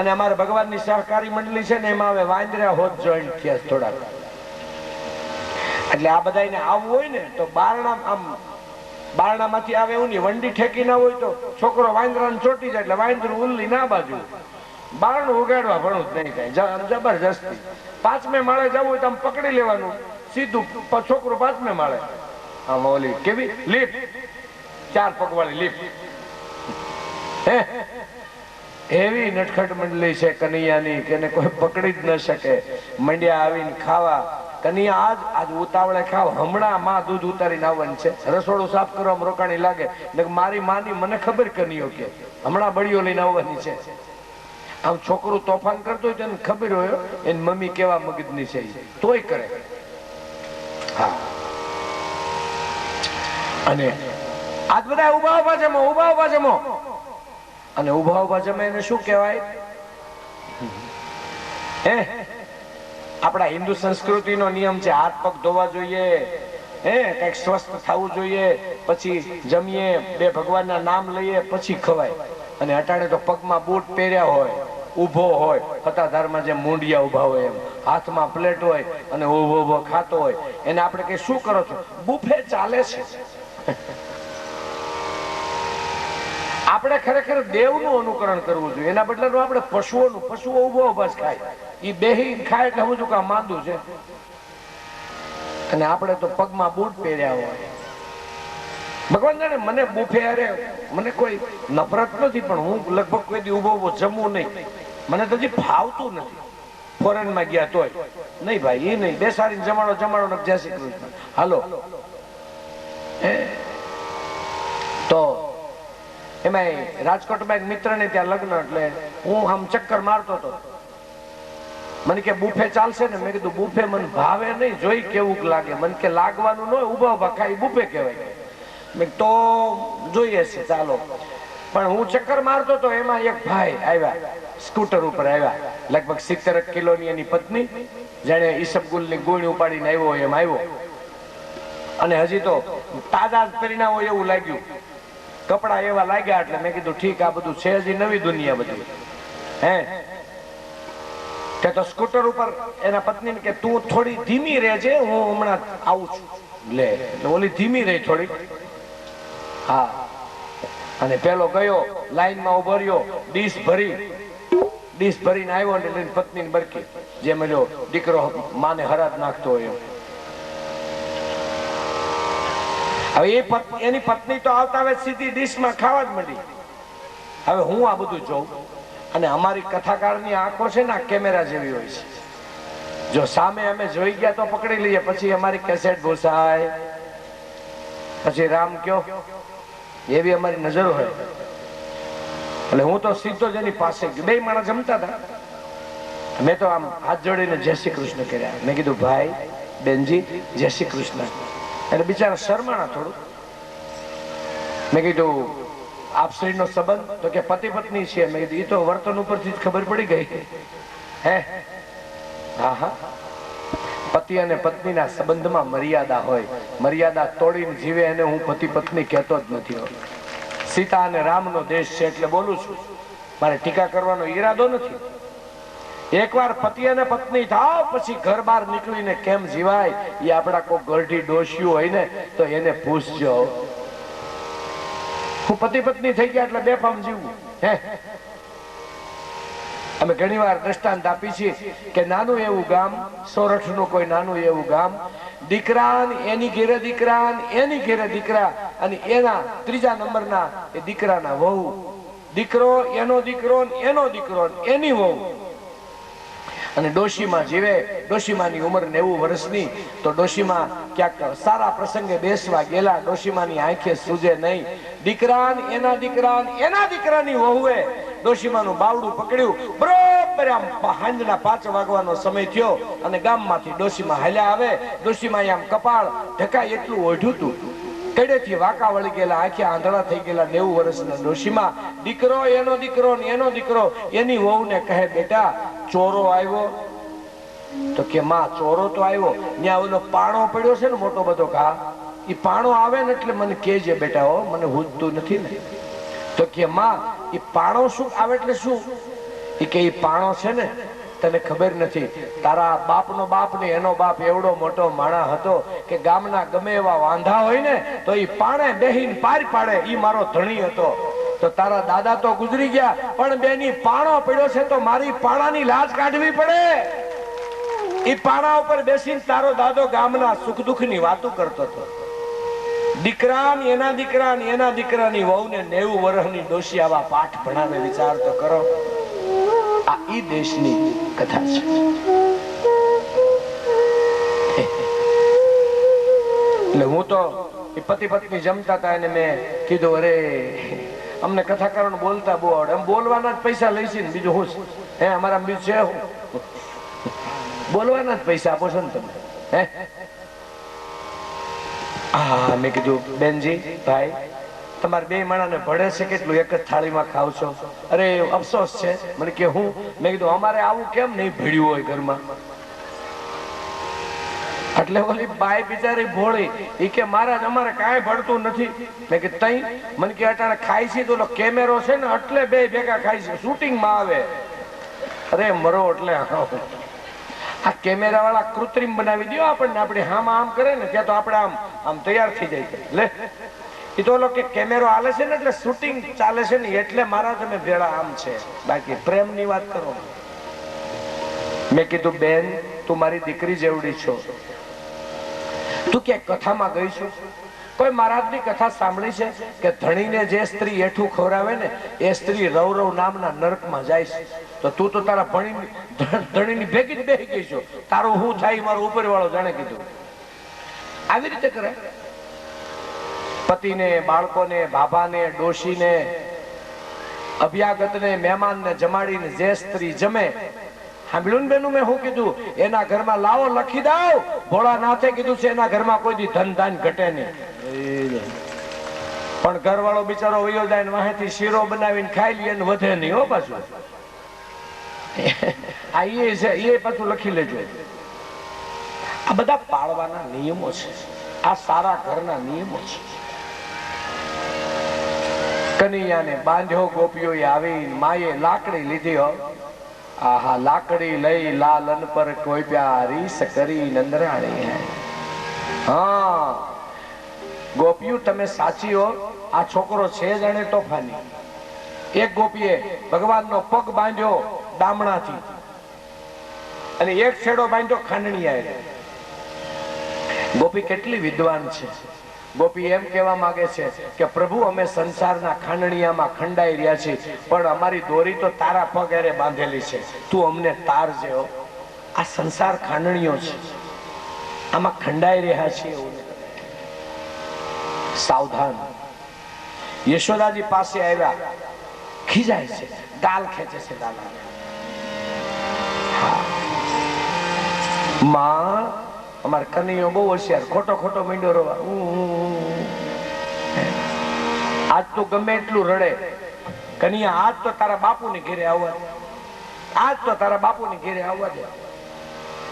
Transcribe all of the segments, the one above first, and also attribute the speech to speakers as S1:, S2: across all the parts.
S1: અને અમારે ભગવાનની સહકારી મંડળી છે ને એમાં હવે વાંદરા હોત જોઈન્ટ થયા થોડાક, એટલે આ બધાને આવવું હોય ને તો બારણામાંથી આવે એવું નહીં, વંડી ઠેકી ના હોય તો છોકરો વાંદરાને ચોટી જાય એટલે વાંદરું ઉલ્લી ના બાજુ, બારણું ઉગાડવા ભણું જ નહીં થાય જબરજસ્તી. 5મે માળે જવું હોય તો આમ પકડી લેવાનું સીધું, છોકરું 5મે માળે, આમ ઓલી કેવી લિફ્ટ, 4 પગવાળી લિફ્ટ, એવી નટખટ મંડળી છે કનૈયાની કે કોઈ પકડી જ ન શકે. મંડ્યા આવીને ખાવા, કનૈયા આજ ઉતાવળે ખાવ, હમણાં માં દૂધ ઉતારીને આવવાનું છે, રસોડું સાફ કરવામાં રોકાણી લાગે, મારી માની મને ખબર કનૈયો કે હમણાં બળીઓ લઈને આવવાની છે. આમ છોકરું તોફાન કરતો હોય તેને ખબર હોય એની મમ્મી કેવા મગજની છે તોય કરે. હા, અને આજ બધા ઉભા ઉભા જમો, ઉભા ઉભા જમો, અને ઉભા ઉભા જમે એને શું કહેવાય? આપણા હિન્દુ સંસ્કૃતિનો નિયમ છે હાથ પગ ધોવા જોઈએ, કઈક સ્વસ્થ થવું જોઈએ, પછી જમીએ, 2 ભગવાનના નામ લઈએ પછી ખવાય. અને અટાણે તો પગમાં બૂટ પહેર્યા હોય, ઉભો હોય, હતાધારમાં જે મૂંડિયા ઉભા હોય એમ, હાથમાં પ્લેટ હોય અને ઉભો ઉભો ખાતો હોય, એને આપણે કઈ શું કરો છો? બુફે ચાલે છે. આપણે ખરેખર દેવનું અનુકરણ કરવું જોઈએ, એના બદલે આપણે પશુઓનું, પશુઓ ઉભો ઉભા જ ખાય, એ બેહી ખાય એટલે સમજુ કે માંદું છે. અને આપણે તો પગમાં બૂટ પહેર્યા હોય. ભગવાન જાણે મને બુફે અરે મને કોઈ નફરત નથી, પણ હું લગભગ કોઈ દી ઉભો ઉભો જમવું નહીં, મને તો હજી ફાવતું નથી. ફોરેનમાં ગયા તોય નહીં ભાઈ, એ નહીં, બેસાડીને જમાડો જમાડો જય શ્રી કૃષ્ણ હાલો. તો એમાં રાજકોટમાં એક મિત્ર ને ત્યાં લગ્ન, એટલે હું આમ ચક્કર મારતો હતો, મને કે બુફે ચાલશે ને? મેં કીધું બુફે મને ભાવે નહીં, જોઈ કેવું લાગે. મને કે લાગવાનું ન હોય, ઉભા ઉભા ખાઈ બુફે કહેવાય. મેં તો જોઈએ છે ચાલો. પણ હું ચક્કર મારતો તો એમાં એક ભાઈ આવ્યા, સ્કૂટર ઉપર આવ્યા, લગભગ 70 કિલોની એની પત્ની, જેને ઈસબગુલની ગોળી ઉપાડીને આવ્યો એમ આવ્યો, અને હજી તો તાજા પરિણામ હોય એવું લાગ્યું, કપડા એવા લાગ્યા. એટલે મેં કીધું ઠીક, આ બધું છે હજી નવી દુનિયા બધી. કે તો સ્કૂટર ઉપર એના પત્નીને કે તું થોડી ધીમી રહેજે, હું હમણાં આવું છું. લે, ઓલી ધીમી રહી થોડી. હા, અને પેલો ગયો લાઈનમાં ઉભો રહ્યો, ડીશ ભરીને આવ્યો, અને પત્નીને બરકી, જેમ જો દીકરો માને હરાજ નાખતો હોય એમ. હવે એની પત્ની તો આવતા હવે સીધી ડીશમાં ખાવા જ માંડી. હવે હું આ બધું જોઉં, અને અમારી કથાકારની આંખો છે ને કેમેરા જેવી હોય છે, જો સામે અમે જોઈ ગયા તો પકડી લઈએ, પછી અમારી કેસેટ ભૂસાય, પછી રામ કયો, એવી અમારી નજર હોય. એટલે હું તો સીધો જ એની પાસે ગયો, 2 માણસ જમતા હતા, મેં તો આમ હાથ જોડીને જય શ્રી કૃષ્ણ કર્યા. મેં કીધું ભાઈ બેનજી જય શ્રી કૃષ્ણ. એટલે બિચારા શરમાણા થોડું. મેં કીધું આપશ્રીનો સંબંધ? તો કે પતિ પત્ની છે. મેં કીધું એ તો વર્તન ઉપરથી જ ખબર પડી ગઈ. હા હા, પતિ અને પત્નીના સંબંધમાં મર્યાદા હોય, મર્યાદા તોડીને જીવે એને હું પતિ પત્ની કહેતો જ નથી. સીતા અને રામનો દેશ છે એટલે બોલું છું, મારે ટીકા કરવાનો ઈરાદો નથી. એકવાર પતિ અને પત્ની થાવ પછી ઘર બહાર નીકળીને કેમ જીવાય એ આપણા કોઈ ગઢી ડોશિયું હોય ને તો એને પૂછજો. હું પતિ પત્ની થઈ ગયા એટલે બેફામ જીવવું. અમે ઘણી વાર દ્રષ્ટાંત આપી છીએ કે નાનું એવું ગામ, સોરઠનું કોઈ નાનું એવું ગામ, દીકરા એની ઘેરે દીકરા, એની ઘેરે દીકરા, અને એના 3જા નંબરના એ દીકરાના વહુ, દીકરો એનો દીકરો, એનો દીકરો, એની વહુ, અને ડોશીમાં જીવે. ડોશીમાની ઉંમર 90 વર્ષની. તો ડોશીમાં ક્યાંક સારા પ્રસંગે બેસવા ગયેલા, ડોશીમાની આંખે સૂજે નહીં. દીકરા એના દીકરા, એના દીકરાની વહુએ ડોશીમાનું બાવડું પકડ્યું. બરોબર આમ સાંજના 5 વાગવાનો સમય થયો, અને ગામમાંથી ડોશીમા હાલ્યા આવે. ડોશીમાએ આમ કપાળ ઢકાય એટલું ઓઢ્યું હતું, કડેથી વાંકા વળી ગયેલા, આંખે આંધળા થઈ ગયેલા 90 વર્ષના ડોશીમા. દીકરો એનો દીકરો, એનો દીકરો, એની વહુને કહે બેટા ચોરો આવ્યો? તો કે માં ચોરો તો આવ્યો, ત્યાં ઓલો પાણો પડ્યો છે ને મોટો બધો ઘા, એ પાણો આવે ને એટલે મને કહેજે બેટા, હો મને હુજતું નથી ને. તો કે માં એ પાણો શું આવે એટલે શું? એ કે પાણો છે ને તને ખબર નથી, તારા બાપનો બાપ ને એનો બાપ એવડો મોટો માણા હતો કે ગામના ગમે એવા વાંધા હોય ને તો એ પાણે બેહીને પાર પાડે, ઈ મારો ધણી હતો. તો તારા દાદા તો ગુજરી ગયા, પણ બેની પાણો પડ્યો છે તો મારી પાણાની લાજ કાઢવી પડે. ઈ પાણા ઉપર બેસીને તારો દાદો ગામના સુખ દુઃખ ની વાતો કરતો હતો. એના દીકરાની વહુને 90 વર્ષની ડોશી આવા પાઠ ભણાવે, વિચાર તો કરો. આ ઈ દેશની કથા છે. એટલે હું તો પતિ પત્ની જમતા હતા અને મેં કીધું, અરે અમને કથા કરવાનું બોલતા બહુ આવડે, એમ બોલવાના જ પૈસા લઈશી ને બીજું હું હે અમારા બીજું છે હું? બોલવાના જ પૈસા આપો છો ને તમે હે? હા, મેં કીધું બેનજી ભાઈ તમારે બે માણાને ભળે છે કેટલું, એક જ થાળીમાં ખાવ છો? અરે અફસોસ છે. મને કે હું? મેં કીધું અમારે આવું કેમ નહીં ભળ્યું હોય ઘરમાં. એટલે ઓલી બાઈ બિચારી ભોળી ઈ કે મહારાજ અમારે કાંઈ ભળતું નથી. મેં કે તઈ? મને કે અટાણે ખાય છે તો કેમેરો છે ને એટલે બે ભેગા ખાય છે, શૂટિંગમાં આવે. અરે મરો એટલે આ કેમેરા વાળા કૃત્રિમ બનાવી દો આપણને, આપણે હામાં આમ કરે ને ત્યાં તો આપણે આમ તૈયાર થઈ જાય. લે એ તો કે કેમેરો હાલે છે ને એટલે શૂટિંગ ચાલે છે ને એટલે મારા તમે ભેળા આમ છે, બાકી પ્રેમની વાત કરો. મેં કીધું બેન તું મારી દીકરી જેવડી છો, તું ક્યાંક કથામાં ગઈ છું? કોઈ મહારાજની કથા સાંભળી છે કે ધણીને જે સ્ત્રી એઠું ખવડાવે ને એ સ્ત્રી રવ નામના નરકમાં જાય છે? તો તું તો તારા ધણીની ભેગી જ બેહી ગઈ છો, તારું હું થાય મારો ઉપર વાળો જાણે. કીધું આવી રીતે કરે? પતિને, બાળકોને, બાબાને, ડોશીને, અભ્યાગતને, મહેમાનને જમાડીને જે સ્ત્રી જમે, સાંભળ્યું ને બેનું મેં શું કીધું? એના ઘરમાં લાવો લખી દઉં, ભોળાનાથે કીધું છે એના ઘરમાં કોઈ દી ધન ધાન ઘટે નહીં. પણ ઘરવાળો બિચારો વયો જાય ને વાહેથી શીરો બનાવીને ખાઈ લે ને વધે નહીં હો પાછું. આ એ છે, એ પાછું લખી લેજો. આ બધા પાળવાના નિયમો છે, આ સારા ઘરના નિયમો છે. કનૈયાને બાંધ્યો, ગોપીઓએ આવી, માએ લાકડી લીધી હો. આહા, લાકડી લઈ લાલન પર કોઈ પ્યારી સકરી નંદરાણી. હા ગોપીઓ તમે સાચી હો, આ છોકરો છે જાણે તોફાની. એક ગોપીએ ભગવાનનો પગ બાંધ્યો દામણાથી અને એક છેડો બાંધ્યો ખાંડણીયા. ગોપી કેટલી વિદ્વાન છે. ગોપી એમ કહેવા માંગે છે કે પ્રભુ અમે સંસારના ખાંડણીયામાં ખંડાઈ રહ્યા છીએ, પણ અમારી દોરી તો તારા પગ હારે બાંધેલી છે, તું અમને તારજે હો. આ સંસાર ખાંડણીયો છે, આમાં ખંડાઈ રહ્યા છે એવું. સાવધાન. યશોદાજી પાસે આવ્યા, ખીજાય છે, ગાલ ખેંચે છે દાદા. માં અમારે કનૈયો બહુ હોશિયાર, ખોટો ખોટો મીંડો રોવા. આજ તો ગમે એટલું રડે, કનૈયા આજ તો તારા બાપુને ઘેરે આવવા દે, આજ તો તારા બાપુને ઘેરે આવવા દે.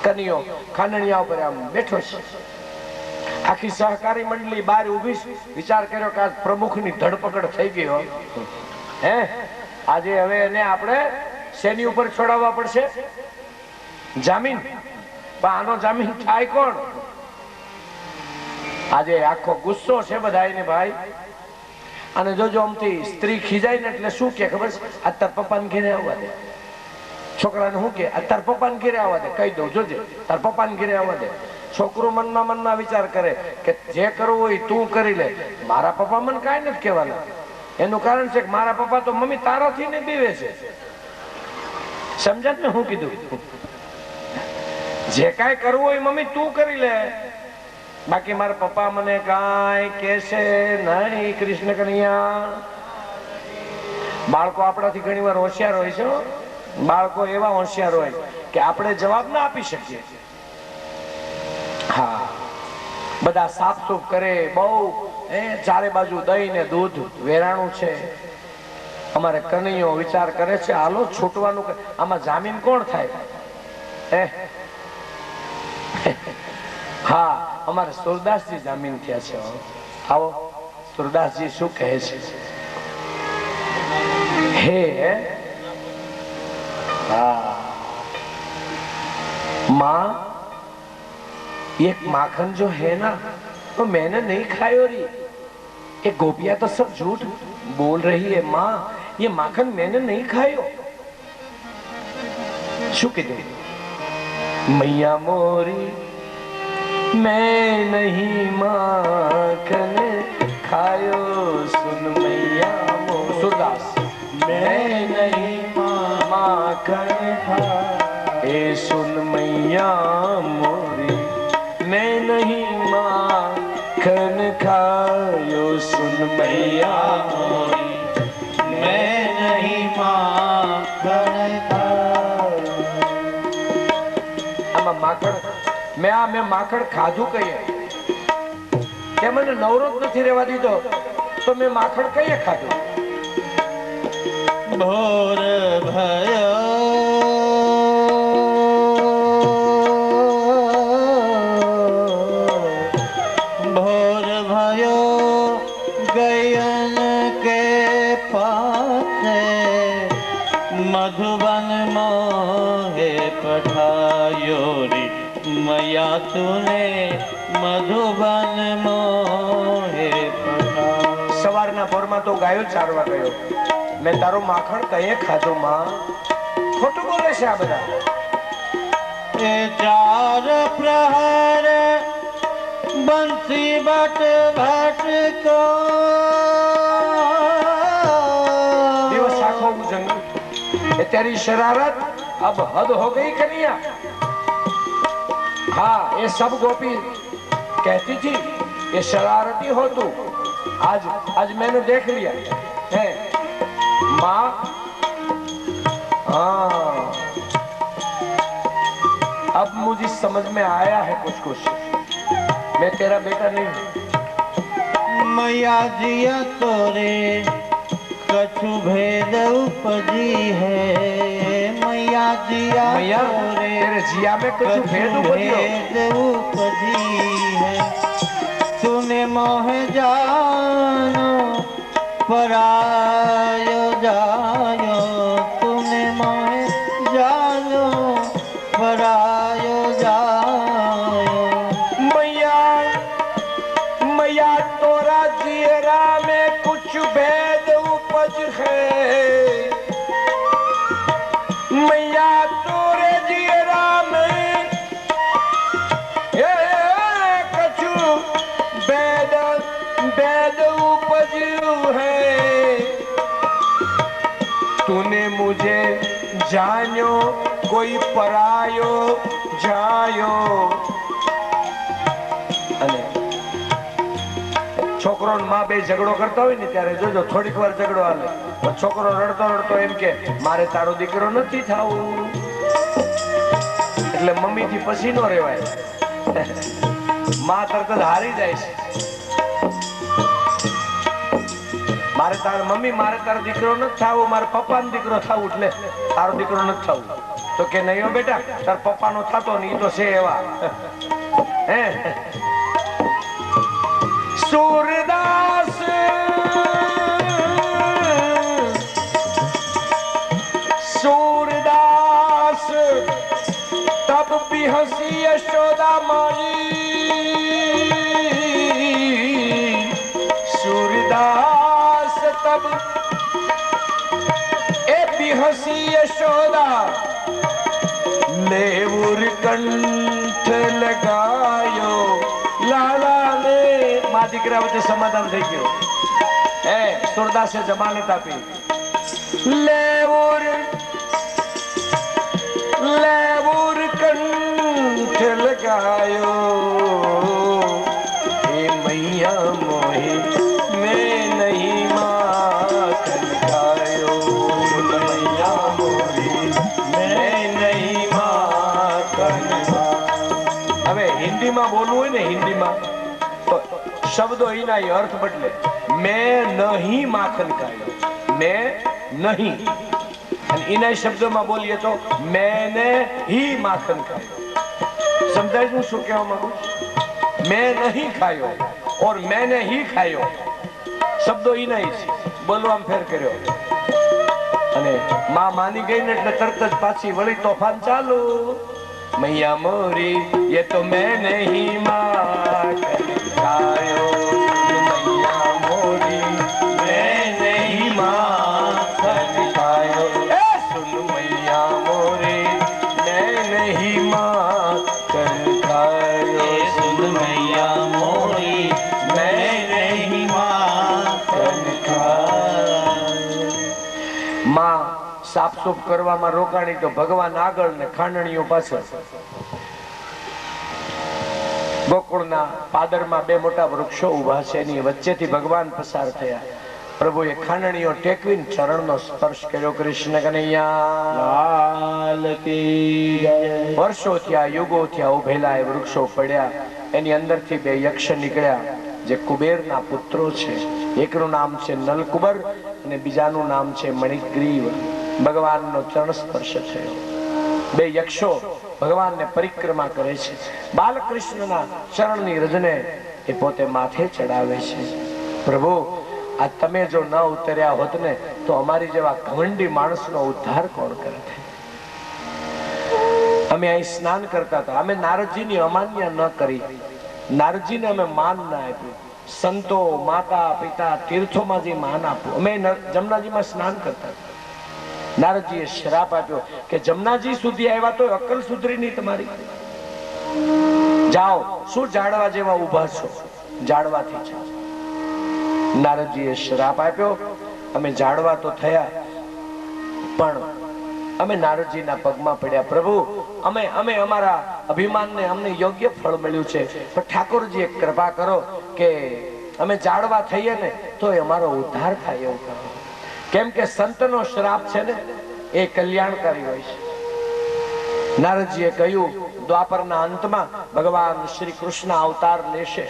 S1: કનૈયો ખાંડણીયા ઉપર આમ બેઠો છે. આખી સહકારી મંડળી બહાર ઉભી છે. વિચાર કર્યો કે આજ પ્રમુખની ધરપકડ થઈ ગઈ હો. હે આજે હવે એને આપણે શેની ઉપર છોડાવવા પડશે? જામીન. આનો જામીન થાય કોણ? આજે આખો ગુસ્સો છે બધાને ભાઈ. અને જોજો આમથી સ્ત્રી ખીજાય ને એટલે શું કે ખબર છે? અત્યારે પપ્પાને ઘેરે આવવા દે. છોકરાને શું કે? અત્યારે પપ્પાને ઘેરે આવવા દે. કહી દઉં જોજે, તાર પપ્પાને ઘેરે આવવા દે. છોકરો મનમાં વિચાર કરે કે જે કરવું હોય તું કરી લે, મારા પપ્પા મને કાંઈ નથી કહેવાના. એનું કારણ છે કે મારા પપ્પા તો મમ્મી તારાથી ને બીવે છે. સમજાત ને હું કીધું? જે કાંઈ કરવું હોય મમ્મી તું કરી લે, બાકી મારા પપ્પા મને કાંઈ કહેશે નહીં. કૃષ્ણ કનૈયા. બાળકો આપણાથી ઘણી વાર હોશિયાર હોય છે. બાળકો એવા હોશિયાર હોય કે આપણે જવાબ ના આપી શકીએ. હા, બધા સાફ સૂફ કરે, બહુ ચારે બાજુ દહીં ને દૂધ વેરાણું છે. અમારે કનૈયો વિચાર કરે છે હાલો છૂટવાનું. આમાં જામીન કોણ થાય? હા, અમારે સુરદાસજી જામીન થયા છે. આવો સુરદાસજી શું કહે છે? હે माँ ये माखन जो है ना तो मैंने नहीं खायो री। ये गोपियां तो सब झूठ बोल रही है माँ, ये माखन मैंने नहीं खायो। शू कीधुं मैया मोरी मैं नहीं माखन खायो। सुन मैया मोरी सुरदास मैं नहीं माखन खायो। ए सुन मैया मोरी मैं नहीं माखन खायो। सुन मैया मोरी
S2: मैं नहीं माखन खायो।
S1: आमा माखण मैं माखण खाधું કઈએ કે મને નવરો જ નથી રહેવા દીધો તો મેં માખણ કઈએ ખાધું।
S2: ભોર ભયો ભોર ભયો ગયન કે પાછે મધુબન મોહે પઠાયો રે मैया तूने मधुबन मोहे पठायो।
S1: સવારના પોરમાં તો ગાયો ચારવા ગયો, મેં તારો માખણ કઈએ ખાધું માં। ખોટું બોલે છે આ બધા।
S2: ए चार प्रहर बंसी बट भट को
S1: दिवस आखो जंगल ये तेरी शरारत अब हद हो गई कन्या। हाँ ये सब गोपी कहती थी ये शरारती हो तू, आज मैंने देख लिया है माँ। हाँ अब मुझे समझ में आया है कुछ मैं तेरा बेटा नहीं हूँ।
S2: मैया जिया तोरे कछु भेद उपजी है। मैया जिया
S1: मैया तेरे जिया में कुछ भेद
S2: उपजी है। तूने मोह जानो परायो जायो। तूने मोह जानो परायो जायो।
S1: मैया तोरा जियरा में कुछ भेद उपज है। मैया तोरे जियरा में कछु भेद उपज है। तूने मुझे जानो कोई परायो जायो। અને છોકરો ને માં બે ઝઘડો કરતા હોય ને ત્યારે જોજો થોડીક વાર ઝઘડો હાલે પણ છોકરો રડતો રડતો એમ કે મારે તારો દીકરો નથી થાવું, એટલે મમ્મી થી પછી નો રહેવાય। માં તરત જ હારી જાય છે। મારે તારો મમ્મી મારે તારો દીકરો નથી થાવું, મારે પપ્પા નો દીકરો થાવું, એટલે તારો દીકરો નથી થાવું તો કે નહીં હો બેટા તાર પપ્પા નો થતો નહીં તો છે એવા। હે सूरदास सूरदास तब भी हंसी यशोदा माई। सूरदास तब ए भी हंसी यशोदा लेवुर कंठ लगायो। लाला ने मां દીકરા વચ્ચે સમાધાન થઈ ગયો। એ સુરદાસે જમાનત આપી। લેવુર કંઠ લગાયો। એ મૈયા મોહી મેં નહીં માખન ખાયો। મૈયા મોહી મેં નહીં માખન ખાયો। હવે હિન્દીમાં બોલવું હોય ને હિન્દીમાં તો શબ્દો એના અર્થ બદલે। मैं नहीं माखन खायो, मैं नहीं, અને એના શબ્દોમાં બોલીએ તો मैंने ही माखन खायो। समझाय હું શું કહેવા માંગુ છું? मैं नहीं खायो और मैंने ही खायो શબ્દો એના છે, બોલવામાં ફેર કર્યો। અને માં માની ગઈ ને એટલે તરત જ પાછી વળી તોફાન ચાલુ। मैया मोरी ये तो मैं नहीं माँ कनिकायो मैया मोरी मैं नहीं माँ कनिकायो सुन मैया मोरी मैं नहीं माँ कनिकायो
S2: सुन मैया मोरी मैं नहीं माँ कनिकायो।
S1: माँ સાફસૂફ કરવામાં રોકાણી તો ભગવાન આગળ ને ખાંડણીઓ પાછળ. ગોકુળના પાદરમાં બે મોટા વૃક્ષો ઉભા છે, એની વચ્ચેથી ભગવાન પસાર થયા. પ્રભુએ ખાંડણીઓ ટેકવીને ચરણનો સ્પર્શ કર્યો. કૃષ્ણ કનૈયા
S2: લાલ કી જય.
S1: વર્ષો થયા, યુગો થયા ઉભેલા એ વૃક્ષો પડ્યા. એની અંદરથી બે યક્ષ નીકળ્યા જે કુબેરના પુત્રો છે. એકનું નામ છે નલકુબર અને બીજાનું નામ છે મણિગ્રીવ. ભગવાનનો ચરણ સ્પર્શ થયો. બે યક્ષો ભગવાનને પરિક્રમા કરે છે. બાલકૃષ્ણના ચરણની રજને એ પોતે માથે ચડાવે છે. પ્રભુ, આ તમે જો ન ઉતર્યા હોત ને તો અમારી જેવા ઘમંડી માણસનો ઉદ્ધાર કોણ કરે? અમે અહીં સ્નાન કરતા હતા, અમે નારદજીની અમાન્ય ન કરી, નારદજીને અમે માન ના આપ્યું. સંતો, માતા પિતા, તીર્થોમાં જે માન આપ્યું. અમે જમનાજીમાં સ્નાન કરતા હતા. નારદજીએ શ્રાપ આપ્યો કે જમનાજી સુધી આવ્યા તો અક્કલ સુધરી નહીં તમારી. જાઓ, શું જાડવા જેવા ઉભા છો? જાડવાથી જાઓ. નારદજીએ શ્રાપ આપ્યો. અમે જાડવા તો થયા, પણ અમે નારદજીના પગમાં પડ્યા. પ્રભુ, અમે અમારા અભિમાનને અમને યોગ્ય ફળ મળ્યું છે, પણ ઠાકોરજી એક કૃપા કરો કે અમે જાડવા થઈએ ને તો એ અમારો ઉદ્ધાર થાય એવું કરો. કેમ કે સંતનો શ્રાપ છે ને એ કલ્યાણકારી હોય છે. નારદજીએ કહ્યું દ્વાપરના અંતમાં ભગવાન શ્રી કૃષ્ણ અવતાર લેશે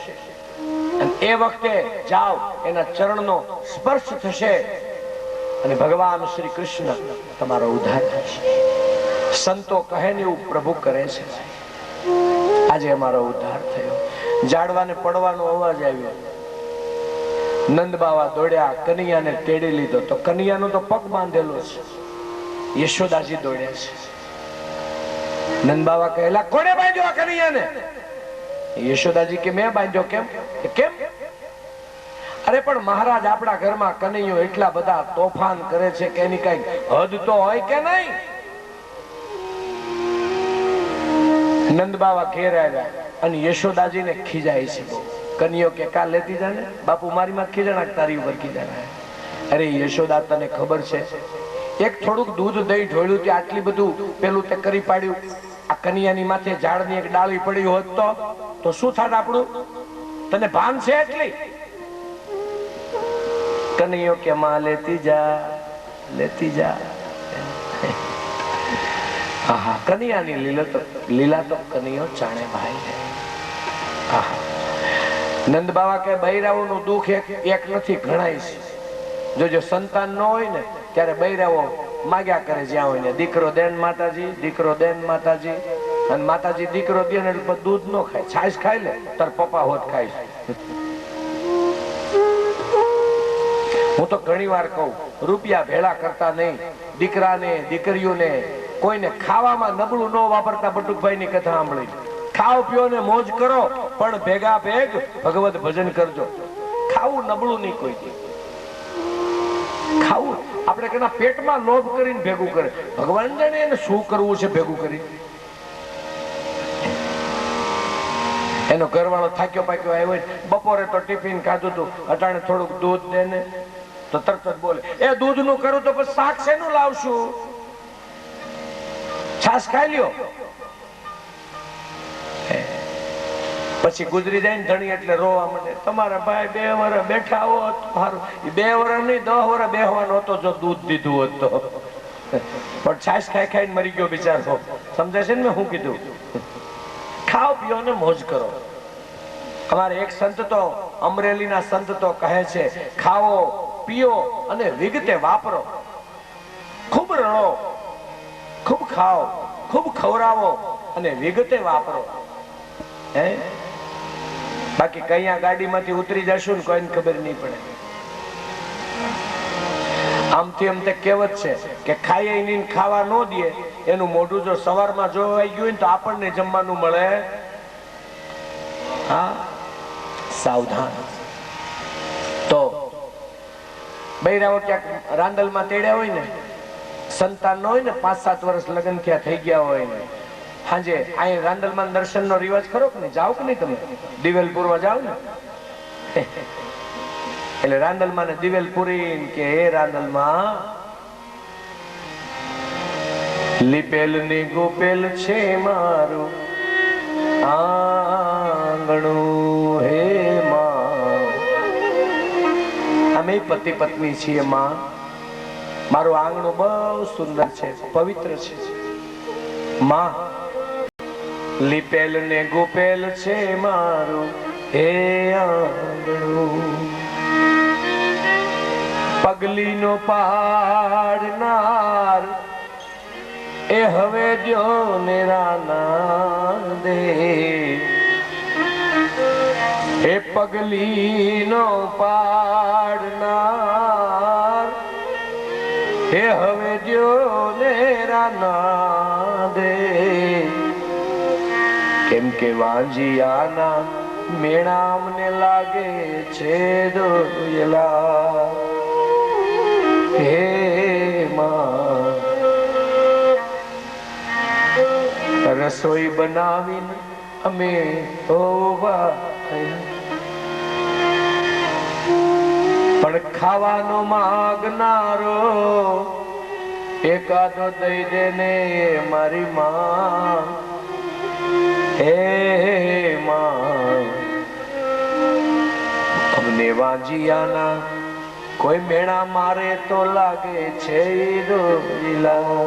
S1: અને એ વખતે જાઓ, એના ચરણનો સ્પર્શ થશે અને ભગવાન શ્રી કૃષ્ણ તમારો ઉદ્ધાર થશે. સંતો કહે ને એવું પ્રભુ કરે છે. આજે અમારો ઉદ્ધાર થયો. જાડવાને પડવાનો અવાજ આવ્યો. નંદ બાવા દોડ્યા, કનૈયાને તેડી લીધો. તો કનૈયાનો તો પગ બાંધેલો છે. યશોદાજી દોડ્યા છે. નંદ બાવા કહેલા કોને બાંધ્યો આ કનૈયાને? યશોદાજી કે મેં બાંધ્યો. કેમ? કેમ? અરે પણ મહારાજ, આપણા ઘરમાં કનૈયો એટલા બધા તોફાન કરે છે કે એની કઈ હદ તો હોય કે નહીં? નંદ બાવા ઘેર આવ્યા અને યશોદાજીને ખીજાય છે. કનૈયો કે કા લેતી જાને, બાપુ મારી માં ખીજાણા તારી ઉપર ખીજાણા. અરે યશોદા, તને ખબર છે એક થોડુંક દૂધ દહીં ઢોળ્યું તે આટલી બધું પેલું તે કરી પાડ્યું. આ કનૈયાની માથે ઝાડની એક ડાળી પડી હોત તો શું થાત આપણું? તને ભાન છે એટલી? કનૈયો કે માં લેતી જા, લેતી જા. આહા, કનૈયાની લીલા તો કનૈયો જાણે ભાઈ. આહા, નંદ બાવા કે બૈરાઓનું દુઃખ એક નથી, ઘણાય છે. જો સંતાન ન હોય ને ત્યારે બૈરાઓ માગ્યા કરે જ્યાં હોય ને, દીકરો દેન માતાજી, દીકરો દેન માતાજી. અને માતાજી દીકરો દે ને દૂધ ન ખાય, છાશ ખાય લે, તાર પપ્પા હોત ખાય. હું તો ઘણી વાર કહું, રૂપિયા ભેળા કરતા નહીં. દીકરાને દીકરીઓને કોઈને ખાવામાં નબળું ન વાપરતા બટુકભાઈ ની કથા સાંભળી. ખાઓ પીઓ ને મોજ કરો, પણ ભેગા ભેગ ભગવત ભજન કરજો. ખાવું નબળું નહીં કોઈ. ખાવું આપણે કેના પેટમાં લોભ કરીને ભેગું કરે. ભગવાન જાણે એને શું કરવું છે ભેગું કરી. એનો ઘરવાળો થાક્યો પાક્યો આવ્યો હોય, બપોરે તો ટિફિન ખાધું હતું, અટાણે થોડુંક દૂધ દે ને, તો તરત જ બોલે એ દૂધ નું કરું તો પછી શાક શેનું લાવશું? છાશ ખાઈ લ્યો. પછી ગુજરી જાય ને ધણી એટલે રોવા માંડે. તમારા ભાઈ 2 વર્ષ બેઠા હોત સારું. 2 વર્ષ નહીં 10 વર્ષ બેહવાનો હતો જો દૂધ દીધું હોત તો. પણ છાશ ખાઈ ખાઈને મરી ગયો બિચારો. સમજાય છે ને મેં શું કીધું? ખાઓ પીઓ ને મોજ કરો. અમારે એક સંત તો, અમરેલીના સંત તો કહે છે, ખાઓ પીઓ અને વિગતે વાપરો. ખૂબ રણો, ખૂબ ખાઓ, ખૂબ ખવડાવો અને વિગતે વાપરો. હે, બાકી કયા ગાડીમાંથી ઉતરી જશું ને કોઈને ખબર નહીં પડે. આમથી આમ તે કહેવત છે કે ખાઈએ નહીં ખાવા ન દે એનું મોઢું જો સવારમાં જોવાઈ ગયું હોય ને તો આપણને જમવાનું મળે. હા, સાવધાન. તો બૈરાઓ ક્યાંક રાંદલમાં તેડ્યા હોય ને, સંતાન ન હોય ને, 5-7 વર્ષ લગ્ન થયા થઈ ગયા હોય ને, હાજે અહીં રાંદલમાં દર્શન નો રિવાજ ખરો કે નહીં? જાઓ કે નહીં તમે? દિવેલપુરમાં જાઓ ને, એટલે રાંદલમાં ને દિવેલપુરી કે હે રાંદલમાં લીપેલ ની ગોપેલ છે મારું આંગણું, હે માં અમે પતિ પત્ની છીએ માં, મારું આંગણું બહુ સુંદર છે, પવિત્ર છે માં. લીપેલ ને ગોપેલ છે મારું હે આંગણું, પગલીનો પાડનાર એ હવે દ્યો ને રાના દે, એ પગલીનો પાડનાર એ હવે દ્યો ને રાના દે, કેમ કે વાંજિયાના મેળા મને લાગે છે દોયલા, હે માં. રસોઈ બનાવીને અમે ઉભા થયા, પણ ખાવાનો માગનારો એકાદો દઈ દે ને મારી માં, હે માં. અમને વાંજિયાના કોઈ મેણા મારે તો લાગે છે દોયલા,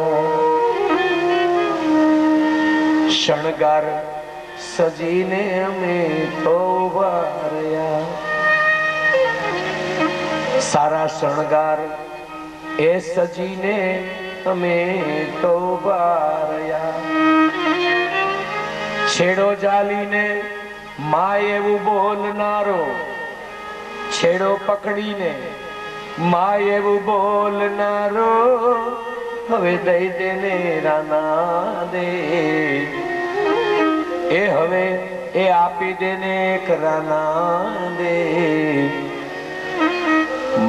S1: શણગાર સજીને અમે તો વાર્યા, સારા શણગાર એ સજીને અમે તો વાર્યા, છેડો જાલીને માં એવું બોલનારો, છેડો પકડીને માં એવું બોલનારો હવે દઈ દે ને રાના દે, એ હવે એ આપી દે ને રાના દે.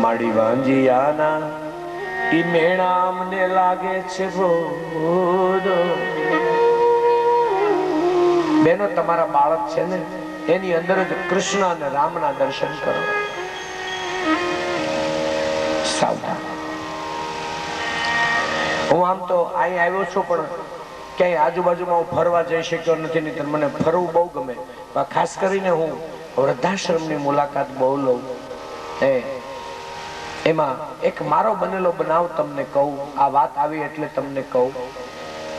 S1: માડી વાંજિયાના ઈ મેણા અમને લાગે છે બોધો. બેનો, તમારા બાળક છે ને એની અંદર જ કૃષ્ણ અને રામના દર્શન કરો. સાવધાન. હું આમ તો અહીં આવ્યો છું પણ ક્યાંય આજુબાજુમાં હું ફરવા જઈ શક્યો નથી, નહીં મને ફરવું બહુ ગમે. ખાસ કરીને હું વૃદ્ધાશ્રમની મુલાકાત બહુ લઉં. એમાં એક મારો બનેલો બનાવ તમને કહું. આ વાત આવી એટલે તમને કહું,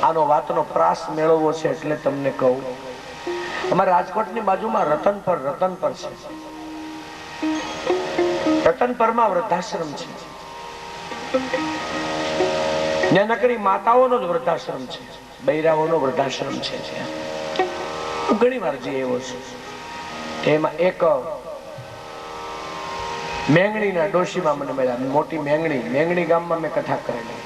S1: આનો વાતનો પ્રાસ મેળવવો છે એટલે તમને કહું. અમારા રાજકોટની બાજુમાં રતનપર છે. રતનપરમાં વૃદ્ધાશ્રમ છે. ત્યાં નકરી માતાઓનો જ વૃદ્ધાશ્રમ છે, બૈરાઓનો વૃદ્ધાશ્રમ છે. હું ઘણી વાર જઈ એવો છું. એમાં એક મેંગણીના ડોશીમાં મને મળ્યા. મોટી મેંગણી ગામમાં મેં કથા કરેલી.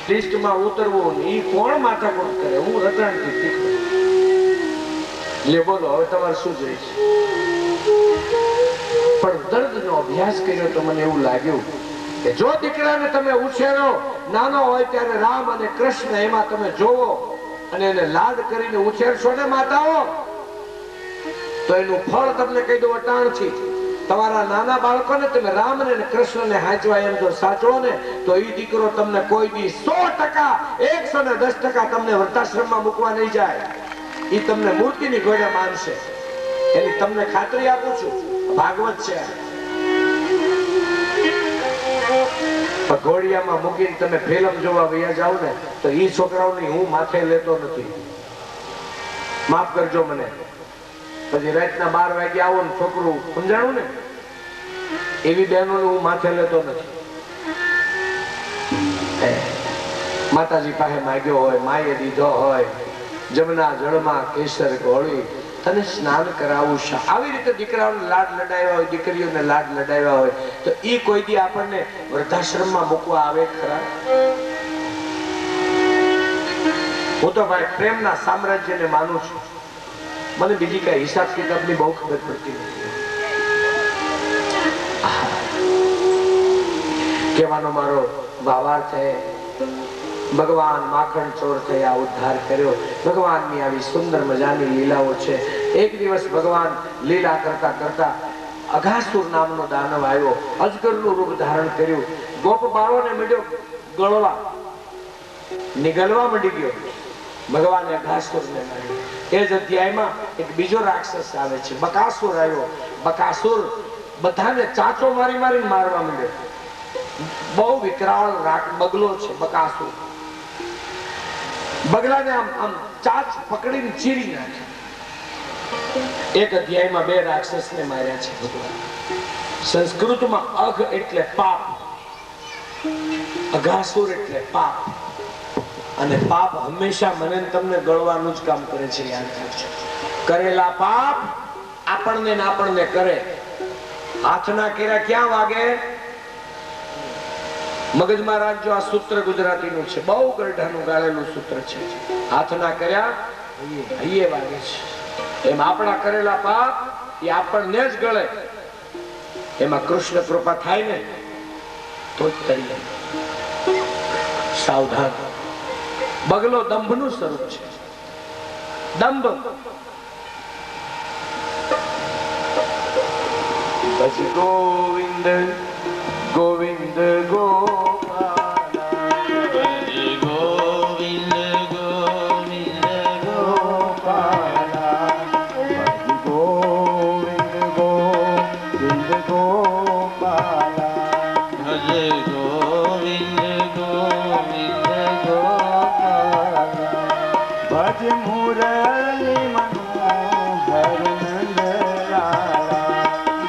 S1: લિસ્ટમાં ઉતરવું એ કોણ માથાકૂટ કરે? હું રતણથી શીખવું. લે બોલો, હવે તમારે શું જોઈએ છે? પણ દર્દનો અભ્યાસ કર્યો તો મને એવું લાગ્યું કે જો દીકરાને તમે ઉછેરો નાનો હોય ત્યારે રામ અને કૃષ્ણ એમાં તમે જોવો અને એને લાડ કરીને ઉછેરશો ને માતાઓ, તો એનું ફળ તમને કહી દઉં અટાણથી. તમારા નાના બાળકોને તમે રામ અને કૃષ્ણને હાંચવા એમ જો સાચવો ને તો એ દીકરો તમને કોઈ દી 100%, 110% તમને વૃદ્ધાશ્રમમાં મૂકવા નહીં જાય. એ તમને મૂર્તિની ઘોડે માનશે, એની તમને ખાતરી આપું છું. ભાગવત છે. ઘોડિયામાં મૂકીને તમે ફિલ્મ જોવા વયા જાવ ને તો ઈ છોકરાઓની હું માથે લેતો નથી. માફ કરજો મને. પછી રાતના 12 વાગે આવો ને છોકરું સમજાણું ને, એવી બહેનોને હું માથે લેતો નથી. માતાજી પાસે માગ્યો હોય, માએ દીધો હોય, જમના જળમાં કેસર ઘોળી તને સ્નાન કરાવું છે. આવી રીતે દીકરાઓને લાડ લડાવ્યા હોય, દીકરીઓને લાડ લડાવ્યા હોય તો એ કોઈ દી આપણને વૃદ્ધાશ્રમમાં મૂકવા આવે ખરા? હું તો ભાઈ પ્રેમના સામ્રાજ્યને માનું છું. મને બીજી કઈ હિસાબ કિતાબની બહુ ખબર પડતી નથી. કહેવાનો મારો ભાવાર્થ છે, ભગવાન માખણ ચોર થયા ઉદ્ધાર કર્યો. ભગવાનની આવી સુંદર મજાની લીલાઓ છે. એક દિવસ ભગવાન લીલા કરતા કરતા અઘાસુર નામનો દાનવ આવ્યો, અજગરનું રૂપ ધારણ કર્યું. ગોપ બાળોને મળ્યો ગળવા, નિગલવા માંડી ગયો. ભગવાને અઘાસુરને માર્યો. એ જ અધ્યાયમાં એક બીજો રાક્ષસ આવે છે, બકાસુર આવ્યો. બકાસુર બધાને ચાચો મારી મારીને મારવા માંડ્યો. બહુ વિકરાળ બગલો છે બકાસુર. બગલાને આમ ચાચ પકડીને ચીરી નાખે. એક અધ્યાયમાં બે રાક્ષસને માર્યા છે ભગવાન. સંસ્કૃતમાં અઘ એટલે પાપ, અઘાસુર એટલે પાપ. અને પાપ હંમેશા મને તમને ગળવાનું જ કામ કરે છે. યાદ રાખજો, કરેલા પાપ આપણને ને આપણને કરે. હાથના કેરા ક્યાં વાગે? મગજમાં રાખજો, આ સૂત્ર ગુજરાતીનું છે, બહુ ગરઢાનું ગાળેલું સૂત્ર છે. હાથના કર્યા હૈયે વાગે છે. એમ આપણા કરેલા પાપ એ આપણને જ ગળે. એમાં કૃષ્ણ કૃપા થાય ને તો જ તરીએ. સાવધાન. બગલો દંભનું સ્વરૂપ છે. દંભ. પછી ગોવિંદ ગોવિંદ ગોપાલ,
S2: ગોવિંદ ગોવિંદ ગોપાલ,
S3: ગોવિંદ ગોવિંદ ગોપાલ,
S2: ભજ ગોવિંદ ગોવિંદ ગોપાલ,
S3: ભજ મુરલી મનોહર નંદલાલા,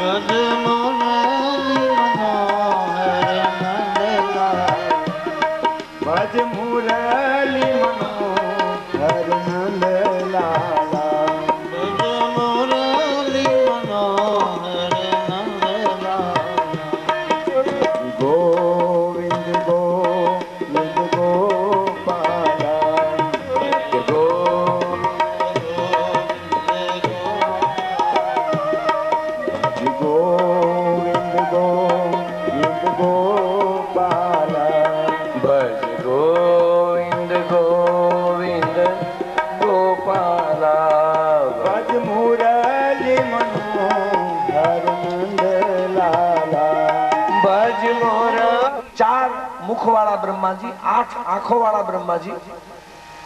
S2: ભજ મુરલી મનોહર નંદલાલ,
S3: ભજ મુરલી મનોહર નંદલાલા,
S2: ભજ મુરલી મનોહર નંદલાલ,
S3: ગોવિંદ ગોવિંદ ગોપાલ, ગોવિંદ ગોવિંદ ગોપાલ,
S1: ભજ ગોવિંદ ગોવિંદ ગોપાલ,
S3: ભજ મુરલી મનોહર નંદલાલા,
S1: ભજ મોર. ચાર મુખવાળા બ્રહ્માજી, આઠ આંખોવાળા બ્રહ્માજી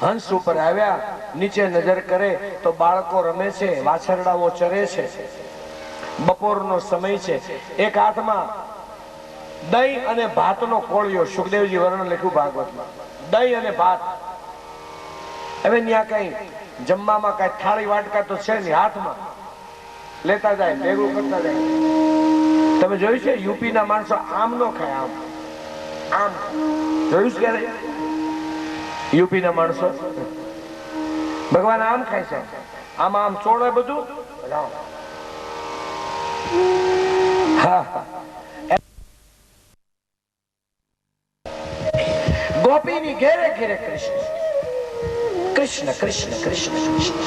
S1: હંસ ઉપર આવ્યા. નીચે નજર કરે તો બાળકો રમે છે, વાછરડાઓ ચરે છે. બપોરનો સમય છે. એક હાથમાં દહીં અને ભાતનો કોળિયો, સુખદેવજી વર્ણન લખ્યું ભાગવતમાં. દહીં અને ભાત. હવે ત્યાં કઈ જમવામાં કઈ થાળી વાટકા તો છે નહીં, હાથમાં લેતા જાય, ભેગું કરતા જાય. તમે જોયું છે યુપી ના માણસો આમ નો ખાય, આમ આમ જોયું છે ક્યારે? યુપી ના માણસો ભગવાન આમ ખાય છે, આમ આમ ચોળે બધું. હા, ગોપીની ઘેરે ઘેરે કૃષ્ણ કૃષ્ણ કૃષ્ણ કૃષ્ણ કૃષ્ણ.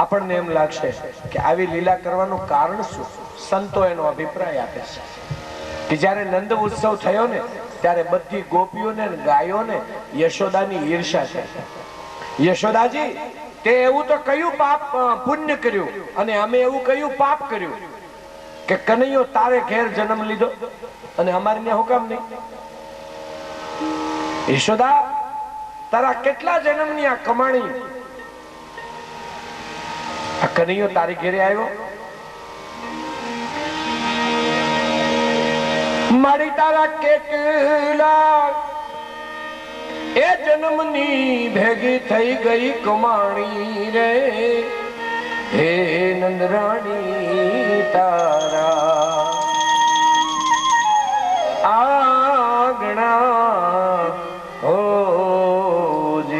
S1: આપણને એમ લાગશે કે આવી લીલા કરવાનું કારણ શું? સંતો એનો અભિપ્રાય આપે છે કે જ્યારે નંદ ઉત્સવ થયો ને ત્યારે બધી ગોપીઓને ગાયોને યશોદાની ઈર્ષા થઈ. યશોદાજી, તે એવું તો કયું પાપ પુણ્ય કર્યું અને અમે એવું કયું પાપ કર્યું કે કનૈયો તારે ઘેર જન્મ લીધો અને અમારે ને હું કામ નહીં? યશોદા, તારા કેટલા જન્મની આ કમાણી, આ કનૈયો તારી ઘેરે આવ્યો. મારી તારા કેટલા એ જન્મની ભેગી થઈ ગઈ કમાણી રે, હે નંદરાણી તારા આગણા હોજી.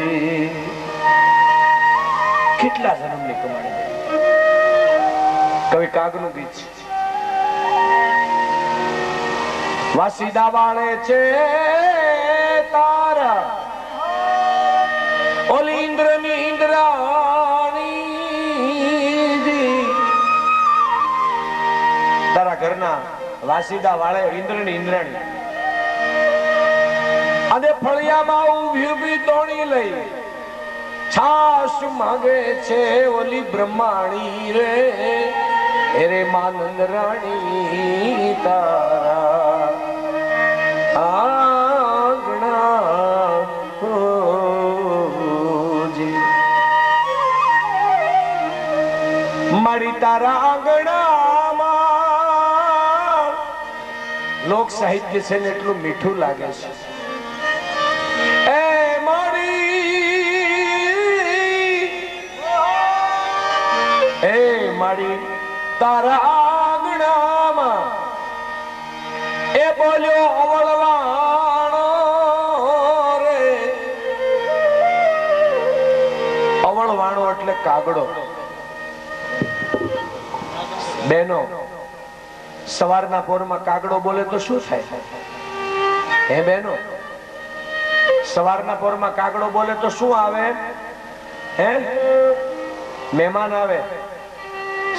S1: કાગનું ગીત છે. વાસીદા વાળે છે તારા ઓલી ઇન્દ્રની ઇન્દ્રાણી, તારા ઘરના વાસીદા વાળે ઇન્દ્રની ઇન્દ્રાણી અને ફળિયામાં ઊભી ઊભી દોણી લઈ છાશ માંગે છે ઓલી બ્રહ્માણી રે. રે માનંદ રાણી તારા આંગણા મારી તારા આંગણામાં લોક સાહિત્ય છે ને એટલું મીઠું લાગે છે. એ મારી તારા આંગણામાં એ બોલ્યો અવળવાણો રે. અવળવાણો એટલે કાગડો. બેનો, સવારના પોરમાં કાગડો બોલે તો શું થાય? હે બેનો, સવારના પોરમાં કાગડો બોલે તો શું આવે? હે, મહેમાન આવે.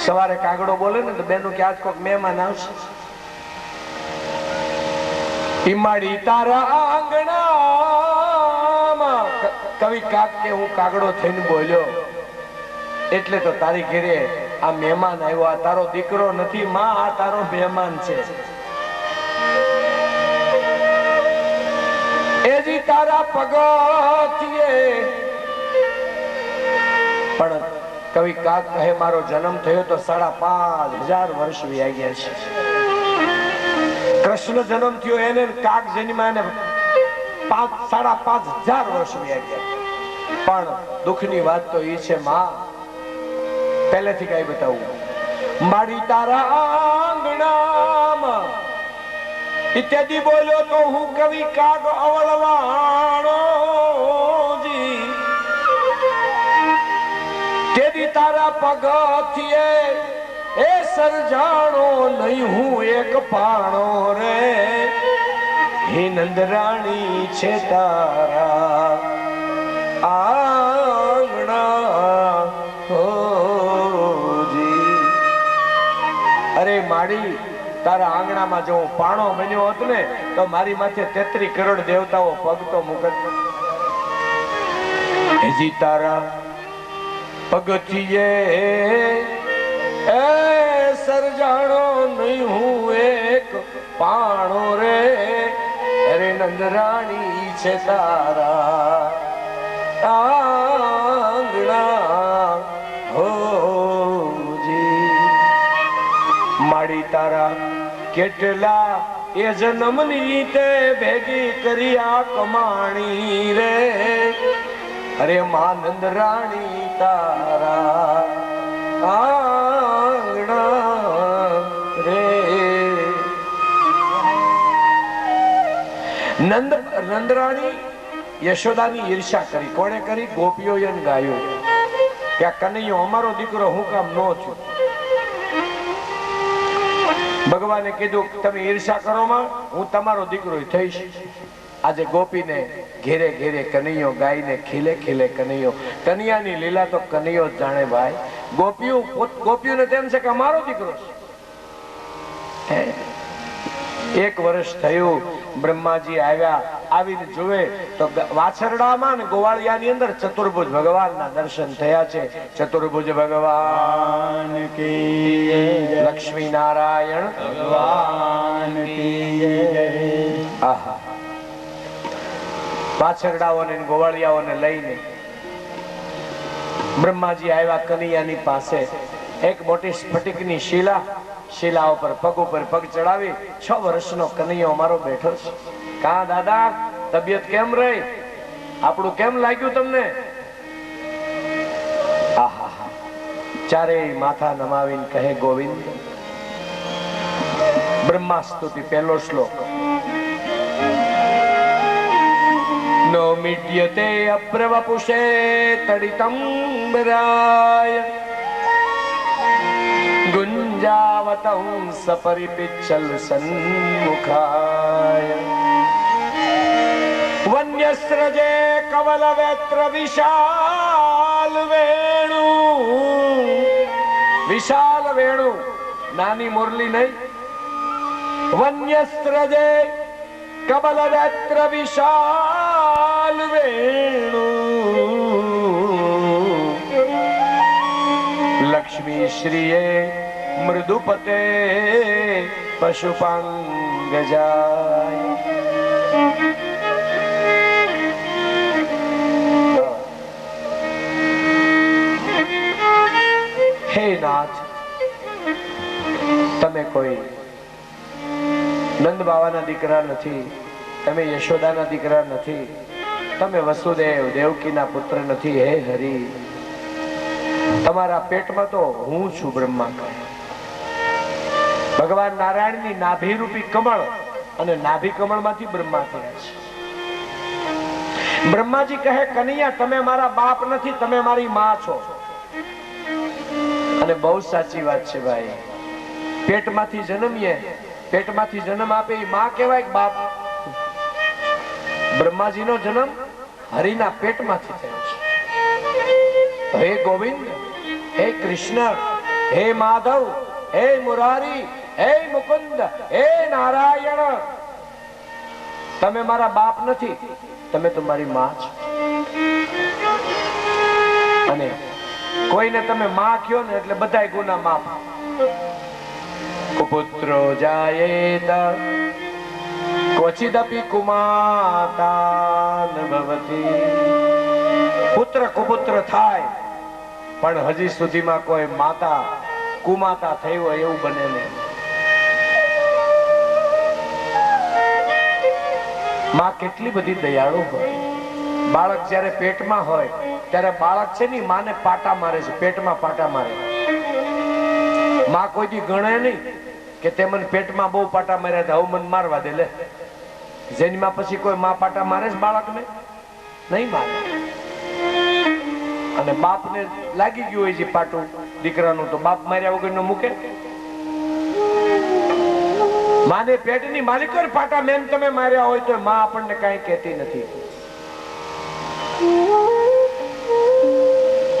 S1: સવારે કાગડો બોલે ને તો બેનો કે આજ કોક મહેમાન આવશે. ઈમાડી તારા આંગણામાં કવિ કાક કે હું કાગડો થઈને બોલ્યો એટલે તો તારી ઘરે આ મહેમાન આવ્યો. આ તારો દીકરો નથી માં, આ તારો મહેમાન છે. એજી તારા પગથિયે પણ કવિ કાક કહે મારો જન્મ થયો તો 5,500 વર્ષ વી ગયા છે. કૃષ્ણ જન્મ થયો એને કાક જન્મ્યા ને 5,500 વર્ષ વી ગયા. પણ દુઃખની વાત તો એ છે માં, પહેલેથી કઈ બતાવું, મારી તારા આંગણામાં ઇત્યાદિ બોલ્યો તો હું કવિ કાગ અવળવાણો જી. તેદી તારા પગથિયે એ સર્જાણો નહીં હું એક પાણો રે. હે નંદરાણી છે તારા આંગણા હોજી. અરે માડી, તારા આંગણામાં જો હું પાણો બન્યો હોત ને તો મારી માથે 33 કરોડ દેવતાઓ પગ તો મુકત. હજી તારા પગથિયે એ સર્જાણો નહીં હું એક પાણો રે. અરે નંદરાણી છે તારા આંગણા હોજી. માડી તારા કેટલા એ જન્મની તે ભેગી કરી આ કમાણી રે. અરે માં નંદરાણી તારા આંગણા રે. નંદરાણી યશોદાની ઈર્ષા કરી. કોણે કરી? ગોપીઓએ ગાયું કે આ કનૈયો અમારો દીકરો હું કામ નો છું. ભગવાને કીધું તમે ઈર્ષા કરો માં, હું તમારો દીકરો થઈશ. આજે ગોપીને ઘેરે ઘેરે કનૈયો ગાયને ખીલે ખીલે કનૈયો. કનૈયાની લીલા તો કનૈયો જાણે ભાઈ. ગોપીઓને તેમ છે કે અમારો દીકરો છે. 1 વર્ષ થયું, બ્રહ્માજી આવ્યા. આવીને જોવે તો વાછરડામાં ને ગોવાળિયાની અંદર ચતુર્ભુજ ભગવાનના દર્શન થયા છે. ચતુર્ભુજ ભગવાન કી, લક્ષ્મી નારાયણ ભગવાન કી. આહા, વાછરડાઓને ગોવાળિયાઓને લઈને બ્રહ્માજી આવ્યા કનૈયાની પાસે. એક મોટી સ્ફટિકની શિલા ઉપર પગ ચડાવી 6 વર્ષનો કનૈયો અમારો બેઠો છે. કા દાદા, તબિયત કેમ રહી? આપણું કેમ લાગ્યું તમને? આહા, ચારેય માથા નમાવીને કહે ગોવિંદ. બ્રહ્મા સ્તુતિ, પહેલો શ્લોક. નો મિડ્યતે અપ્રવપુષે તડિતંબરાય ગુંજાવतं સપરિપિચ્છલ સન્મુખાય વન્યસ્રજે કવલવેત્ર વિશાલ વેણુ વિશાલ વેણુ નાની મુરલી નહીં વન્યસ્રજે કબલવેત્ર વિશાલ વેણુ લક્ષ્મી શ્રીએ મૃદુપતે પશુપાંગજાય હે નાથ તમે કોઈ નંદ બાવાના દીકરા નથી, તમે યશોદાના દીકરા નથી, તમે વસુદેવ દેવકીના પુત્ર નથી. હે હરિ, તમારા પેટમાં તો હું છું બ્રહ્મા. ભગવાન નારાયણની નાભિરૂપી કમળ અને નાભી કમળમાંથી બ્રહ્મા થયા છે. બ્રહ્માજી કહે કનૈયા તમે મારા બાપ નથી, તમે મારી માં છો. અને બહુ સાચી વાત છે ભાઈ. પેટમાંથી જન્મીએ, પેટમાંથી જન્મ આપે એ માં કહેવાય કે બાપ? બ્રહ્માજીનો જન્મ હરિના પેટમાંથી થયો છે. હે ગોવિંદ, હે કૃષ્ણ, હે માધવ, હે મુરારી, હે મુકુંદ, હે નારાયણ, તમે મારા બાપ નથી, તમે તો મારી માં છો. અને કોઈને તમે માં કયો ને એટલે બધાય ગુના માફ. કુપુત્રો જાયેત ક્વચિદપી કુમાતા ન ભવતી. પુત્ર કુપુત્ર થાય પણ હજી સુધીમાં કોઈ માતા કુમાતા થઈ હોય એવું બને નહીં. માં કેટલી બધી દયાળુ હોય. બાળક જ્યારે પેટમાં હોય ત્યારે બાળક છે ને માને પાટા મારે છે, પેટમાં પાટા મારે. માં કોઈ દી ગણે નહીં કે તે મને પેટમાં બહુ પાટા માર્યા હતા, હવે મને મારવા દે. લે જન્મ્યા પછી કોઈ માં પાટા મારે છે બાળકને? નહીં મારે. અને બાપને લાગી ગયું હોય છે પાટું દીકરાનું, તો બાપ માર્યા વગર નો મૂકે? માને પેટની માલિક હોય પાટા મેમ તમે માર્યા હોય તો માં આપણને કઈ કહેતી નથી.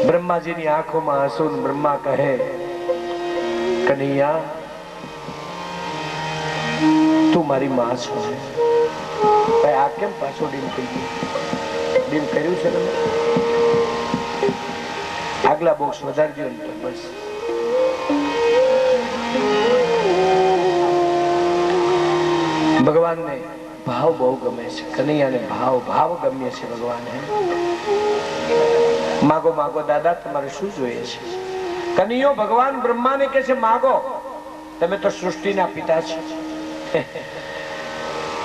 S1: બ્રહ્માજીની આંખોમાં આંસુ. બ્રહ્મા કહે કનૈયા તું મારી માં છો. ભાઈ આ કેમ પાછો ડીમ થઈ ગયું? ડીમ કર્યું છે તમે? આગલા બોક્સ વધારજો ને બસ. ભગવાનને ભાવ બહુ ગમે છે. કનૈયાને ભાવ ગમે છે ભગવાન. માગો માગો દાદા, તમારે શું જોઈએ છે? કનૈયો ભગવાન બ્રહ્માને કહે છે માગો, તમે તો સૃષ્ટિના પિતા છો.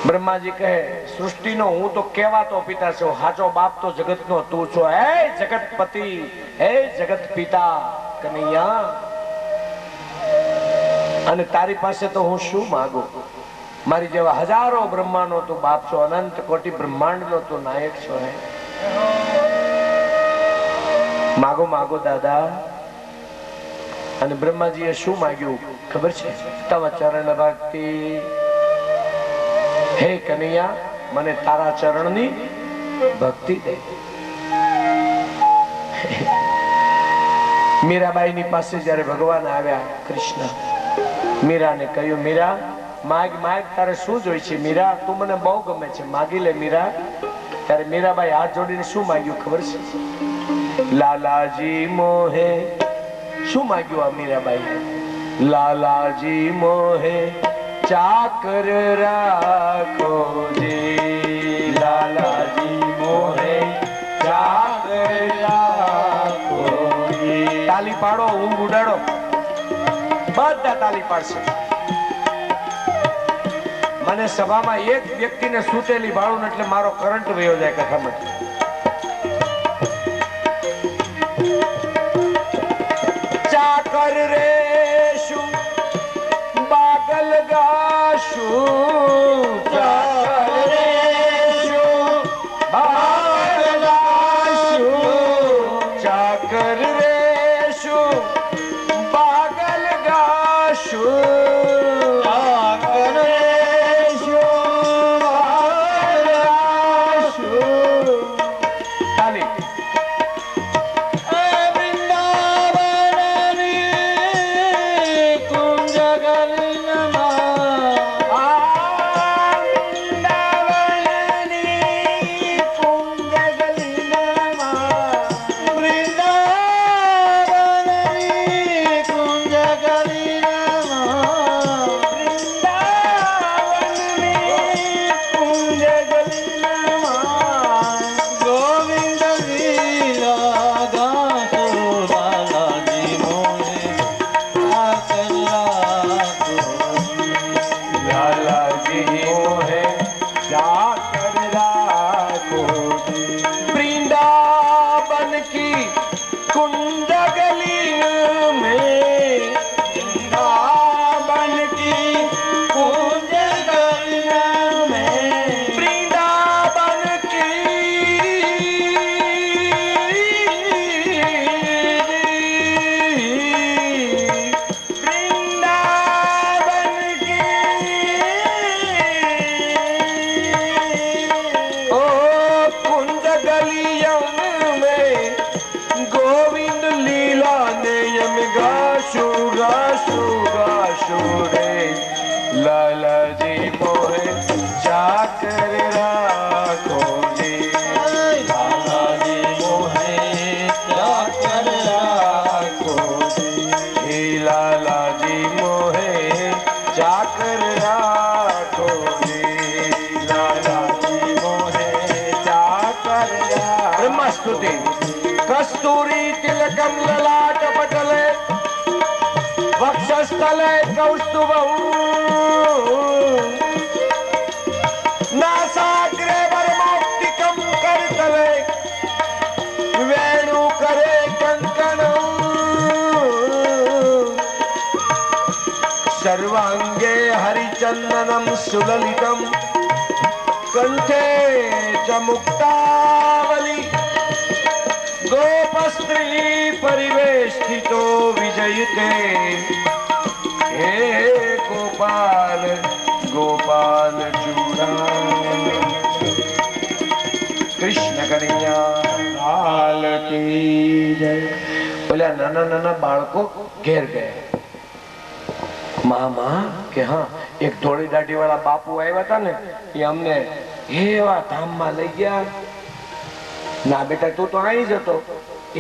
S1: બ્રહ્માજી કહે સૃષ્ટિનો હું તો કહેવાતો પિતા છું, સાચો બાપ તો જગતનો તું છો. હે જગતપતિ, હે જગત પિતા કનૈયા, અને તારી પાસે તો હું શું માંગુ? મારી જેવા હજારો બ્રહ્માંડનો તું બાપ છો, અનંત કોટી બ્રહ્માંડનો તું નાયક છો. હે માગો માગો દાદા. અને બ્રહ્માજીએ શું માંગ્યું ખબર છે? તવ ચરણ ભક્તિ. હે કનૈયા, મને તારા ચરણની ભક્તિ દે. મીરાબાઈની પાસે જયારે ભગવાન આવ્યા કૃષ્ણ, મીરાને કહ્યું મીરા માગ માગ, તારે શું જોઈ છે? મીરા તું મને બહુ ગમે છે, માગી લે મીરા. ત્યારે મીરાબાઈ હાથ જોડીને શું માંગ્યું ખબર છે? લાલાજી મોહે. શું માંગ્યું આ મીરાબાઈ? લાલાજી મોહે ચાકર રાખો જી. લાલાજી મોહે ચાકર રાખો જી. તાલી પાડો, ઊંઘ ઉડાડો, બધા તાલી પાડશે. મને સભામાં એક વ્યક્તિને સૂતેલી ભાળું એટલે મારો કરંટ વયો જાય કથામાં. ચાકર રેશું બાગલ ગાશું, ચાકર રેશું બાગલ ગાશું, ચાકર રેશું બાગલ ગાશું. સ્તુતિ કસ્તુરી તિલકમ લલાટ પટલે વક્ષસ્થલે કૌસ્તુભમ નાસાગ્રે વરમૌક્તિકમ કરતલે વેણુ કરે કંકણમ સર્વાંગે હરિચંદનમ સુલલિતમ કંઠે ચ મુક્તાવલી ગોપસ્ત્રી પરિવેષ્ટિતો વિજયતે હે ગોપાલ ગોપાલ ચૂડા કૃષ્ણ કનૈયા લાલ કી જય. બોલ્યા નાના નાના બાળકો ઘેર ગયા. મામા કે હા એક ધોળી દાઢી વાળા બાપુ આવ્યા હતા ને એ અમને એવા ધામમાં લઈ ગયા. ના બેટા તું તો અહીં જ હતો.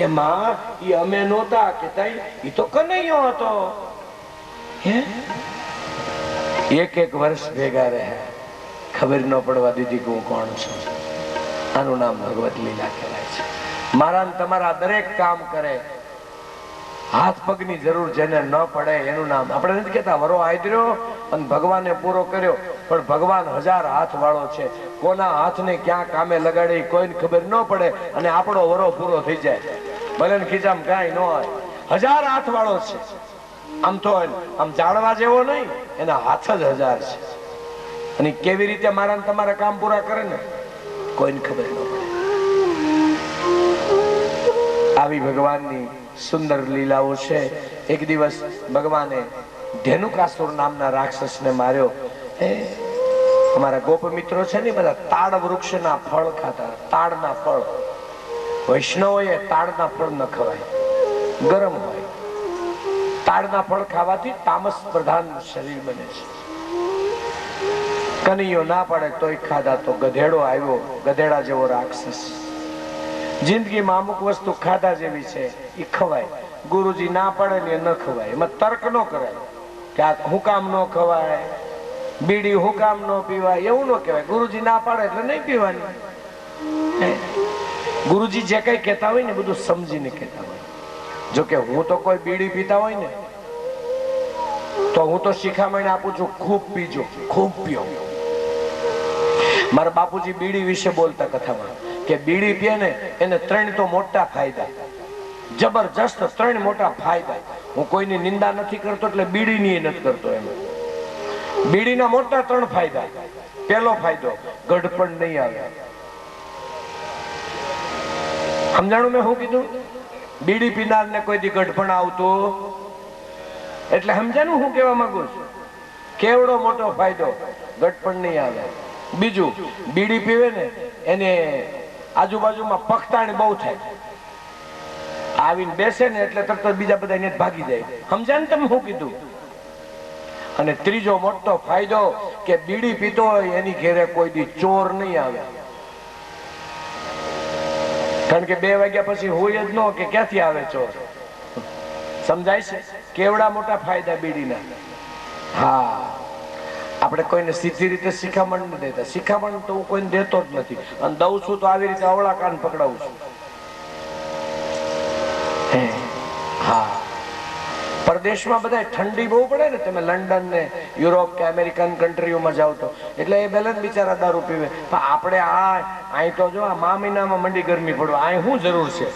S1: એ માં એ અમે નહોતા કે તઈ એ તો કનૈયો હતો. હે એક એક વર્ષ ભેગા રહ્યા, ખબર ન પડવા દીધી કે હું કોણ છું. આનું નામ ભગવત લીલા કહેવાય છે. મારા ને તમારા દરેક કામ કરે, હાથ પગની જરૂર જેને ન પડે એનું નામ. આપણે નથી કહેતા વરો આદર્યો અને ભગવાને પૂરો કર્યો, પણ ભગવાન 1000 હાથ વાળો છે. કોના હાથને ક્યાં કામે લગાડે કોઈને ખબર ન પડે અને આપણો વરો પૂરો થઈ જાય. ભલે ને ખીચામાં કાંઈ ન હોય, 1000 હાથ વાળો છે. આમ તો આમ જાણવા જેવો નહીં, એના હાથ જ 1000 છે. અને કેવી રીતે મારા ને તમારા કામ પૂરા કરે ને કોઈને ખબર ન પડે. આવી ભગવાનની સુંદર લીલાઓ છે. એક દિવસ ભગવાને ધેનુકાસુર નામના રાક્ષસને માર્યો. અમારા ગોપ મિત્રો છે ને બધા તાડ વૃક્ષના ફળ ખાતા. તાડના ફળ વૈષ્ણવોએ તાડના ફળ ન ખવાય, ગરમ હોય. તાડના ફળ ખાવાથી તામસ પ્રધાન શરીર બને છે. કનૈયો ના પડે તોય ખાધા. તો ગધેડો આવ્યો, ગધેડા જેવો રાક્ષસ. જિંદગીમાં અમુક વસ્તુ ખાધા જેવી છે એ ખવાય, ગુરુજી ના પડે ને ન ખવાય. એમાં તર્ક ન કરાય કે આ હુકામ ન ખવાય, બીડી હુકામ ન પીવાય, એવું ન કહેવાય. ગુરુજી ના પાડે એટલે નહીં પીવાની. ગુરુજી જે કઈ કહેતા હોય ને બધું સમજીને કહેતા હોય. જોકે હું તો કોઈ બીડી પીતા હોય ને તો હું તો શિખામણ આપું છું, ખૂબ પીજો, ખૂબ પીઓ. મારા બાપુજી બીડી વિશે બોલતા કથામાં કે બીડી પીએ ને એને 3 તો મોટા ફાયદા, જબરજસ્ત 3 મોટા ફાયદા. હું કોઈની નિંદા નથી કરતો એટલે બીડીની નથી કરતો. એમ બીડીના મોટા 3 ફાયદા. પહેલો ફાયદો, ગઢપણ નહીં આવે. સમજાણું મેં શું કીધું? બીડી પીનાર ને કોઈ દી ગઢપણ આવતું એટલે સમજાણું હું કહેવા માંગુ છું? કેવડો મોટો ફાયદો, ગઢપણ નહીં આવે. બીજું, બીડી પીવે ને એને આજુબાજુમાં પખતાણી બહુ થાય. આવીને બેસે ને એટલે તરત બીજા બધા એને ભાગી જાય. સમજાય ને તમે શું કીધું? અને ત્રીજો મોટો ફાયદો કે બીડી પીતો હોય એની ઘેરે કોઈ દી ચોર નહીં આવે. કારણ કે 2 વાગ્યા પછી હોય જ ન કે ક્યાંથી આવે ચોર. સમજાય છે? કેવડા મોટા ફાયદા બીડીના. હા, આપણે કોઈને સીધી રીતે શિખામણ નથી દેતા. શિખામણ તો હું કોઈને દેતો જ નથી, અને દઉં છું તો આવી રીતે અવળા કાન પકડાવું છું. હા, પરદેશમાં બધા ઠંડી બહુ પડે ને, તમે લંડન ને યુરોપ કે અમેરિકન કન્ટ્રીઓમાં જાવ તો એટલે એ બેલન બિચારા દારૂ પીવે. પણ આપણે અહીં તો જો આ મા મહિનામાં મંડી ગરમી પડવા, અહીં શું જરૂર છે?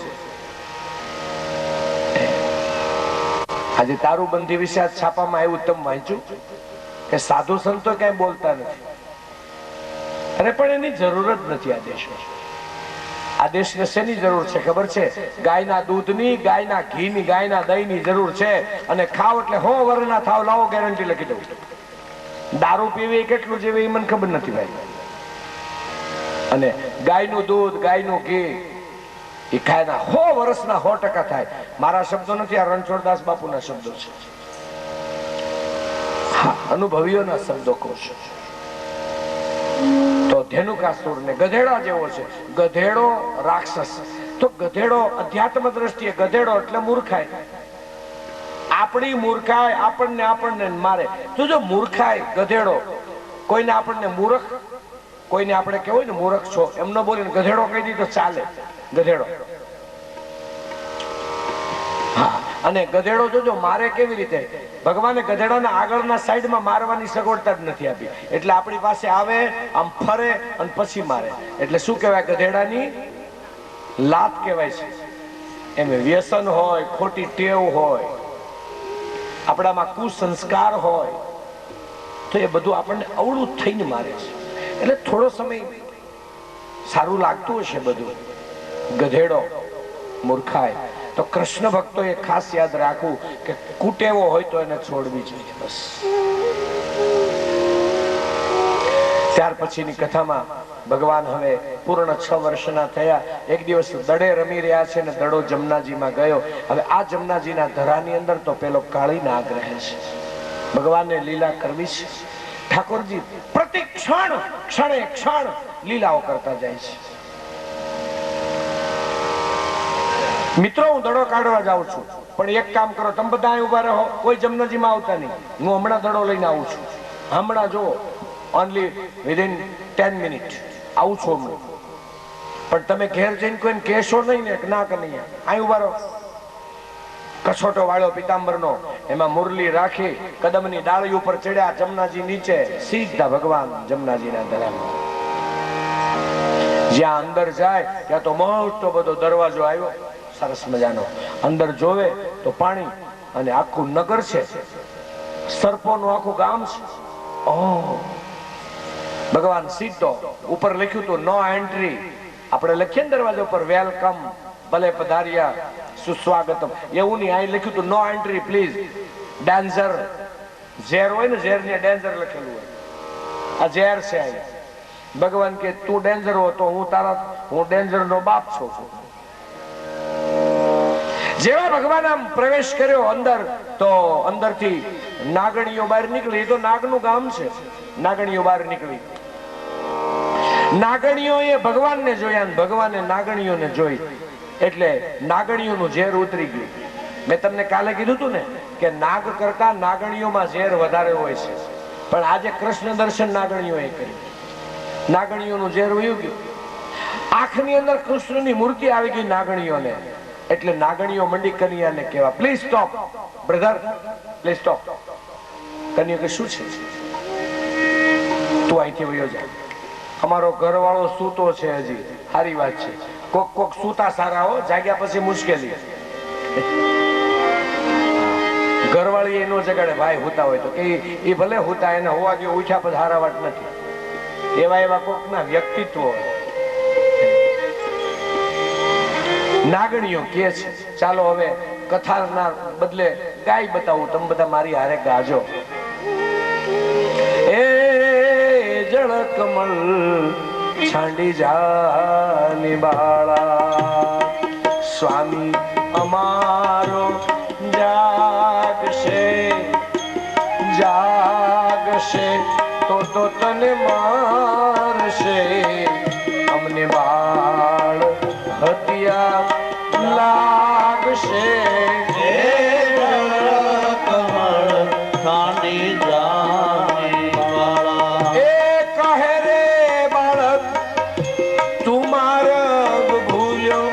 S1: આજે દારૂબંધી વિશે આ છાપામાં આવ્યું, તમે વાંચ્યું કે સાધુ સંતો કઈ બોલતા નથી. અરે પણ એની જરૂર જ નથી આ દેશમાં. આ દેશને શેની જરૂર છે ખબર છે? ગાયના દૂધની, ગાયના ઘીની, ગાયના દહીંની જરૂર છે. અને ખાવ એટલે 100 વર્ષના થાવ, લાવો ગેરંટી લખી દઉં. દારૂ પીવી કેટલું જેવી એ મને ખબર નથી ભાઈ. અને ગાયનું દૂધ, ગાયનું ઘી એ ખાયના 100 વર્ષના 100% થાય. મારા શબ્દો નથી, આ રણછોડદાસ બાપુના શબ્દો છે. હા, અનુભવીઓના શબ્દો કહું છું. તો ધેનુકાસુર ને ગધેડા જેવો છે. ગધેડો રાક્ષસ. તો ગધેડો અધ્યાત્મ દ્રષ્ટિએ ગધેડો એટલે મૂર્ખાઈ. આપણી મૂર્ખાઈ આપણને મારે. તો જો મૂર્ખાઈ ગધેડો, કોઈને આપણને મૂર્ખ, કોઈને આપણે કેવું ને મૂર્ખ છો એમ ન બોલીને ગધેડો કહી દીધો ચાલે. ગધેડો. હા, અને ગધેડો જોજો મારે કેવી રીતે. ભગવાને ગધેડાના આગળના સાઈડમાં મારવાની સગવડતા જ નથી આપી. એટલે આપણી પાસે આવે, આમ ફરે અને પછી મારે. એટલે શું કહેવાય? ગધેડાની લાત કહેવાય છે. એમ વ્યસન હોય, ખોટી ટેવ હોય, આપણામાં કુસંસ્કાર હોય, તો એ બધું આપણને અવળું થઈને મારે છે. એટલે થોડો સમય સારું લાગતું હશે બધું. ગધેડો મૂર્ખાય. તો કૃષ્ણ ભક્તોએ ખાસ યાદ રાખવું કે કુટેવો હોય તો એને છોડવી જોઈએ. બસ. ત્યાર પછીની કથામાં ભગવાન હવે પૂર્ણ 6 વર્ષના થયા. એક દિવસ દડે રમી રહ્યા છે ને દડો જમનાજીમાં ગયો. હવે આ જમનાજીના ધરાની અંદર તો પેલો કાળી નાગ રહે છે. ભગવાનને લીલા કરવી છે. ઠાકોરજી પ્રતિ ક્ષણે ક્ષણ લીલાઓ કરતા જાય છે. મિત્રો, હું દડો કાઢવા જાઉં છું, પણ એક કામ કરો, તમે બધા અહીં ઉભા રહો, કોઈ જમનાજીમાં આવતા નહીં. હું હમણાં દડો લઈને આવું છું. હમણાં જો, ઓનલી વિધિન 10 મિનિટ આવું છું હમણાં. પણ તમે ઘેર જઈને કોઈને કહેશો નહીં ને કે ના કે નહીં. અહીં ઉભા રહો. કછોટો વાળો પિતાંબરનો, એમાં મુરલી રાખી કદમની ડાળી ઉપર ચડ્યા. જમનાજી નીચે, સીધા ભગવાન જમનાજીના ધરામાં. જ્યાં અંદર જાય ત્યાં તો મોટો બધો દરવાજો આવ્યો, સરસ મજાનો. અંદર જોવે તો પાણી અને આખું નગર છે, સર્પોનું આખું ગામ છે. ઓહ, ભગવાન સીધો ઉપર લખ્યું હતું નો એન્ટ્રી. આપણે લખીએ ને દરવાજા ઉપર વેલકમ, ભલે પધાર્યા, સુસ્વાગતમ, એવું નહીં. અહીં લખ્યું હતું નો એન્ટ્રી પ્લીઝ, ડેન્જર. ઝેર હોય ને, ઝેર ને ડેન્જર લખેલું હોય. આ ઝેર છે. ભગવાન કે તું ડેન્જર હો તો હું ડેન્જર નો બાપ છું. જેવા ભગવાન આમ પ્રવેશ કર્યો અંદર, તો અંદરથી નાગણીઓ બહાર નીકળી. એ તો નાગનું ગામ છે. નાગણીઓ બહાર નીકળી. નાગણીઓએ ભગવાનને જોયા, ભગવાને નાગણીઓને જોઈ. એટલે નાગણીઓનું ઝેર ઉતરી ગયું. મેં તમને કાલે કીધું હતું ને કે નાગ કરતા નાગણીઓમાં ઝેર વધારે હોય છે. પણ આજે કૃષ્ણ દર્શન નાગણીઓએ કર્યું. નાગણીઓનું ઝેર વયું ગયું. આંખની અંદર કૃષ્ણની મૂર્તિ આવી ગઈ નાગણીઓને. એટલે નાગણીઓ મંડી કન્યાને કહેવા, please stop brother, please stop. કન્યા કે શું છે? તું અહીંથી વયો જા. અમારો ઘરવાળો સૂતો છે હજી. સારી વાત છે. કોક સૂતા સારા હો, જાગ્યા પછી મુશ્કેલી. ઘરવાળી એનો જગાડે, ભાઈ હુતા હોય તો કે એ ભલે હુતા, એને હોવા જો ઉઠ્યા પછી હારા વાત નથી. એવા કોક ના વ્યક્તિત્વ નાગણીઓ કે છે. ચાલો હવે કથાના બદલે ગાય બતાવું. તમે બધા મારી હારે ગાજો. એ જળ કમલ છાંડી જાની બાળા, સ્વામી અમારો જાગશે તો તને મારશે. અમને બાળ હત્યા લાગશે.
S2: કમળ છાંડી જાની બાળા,
S1: એ કહે રે બાળક તું માર્ગ ભૂલ્યો.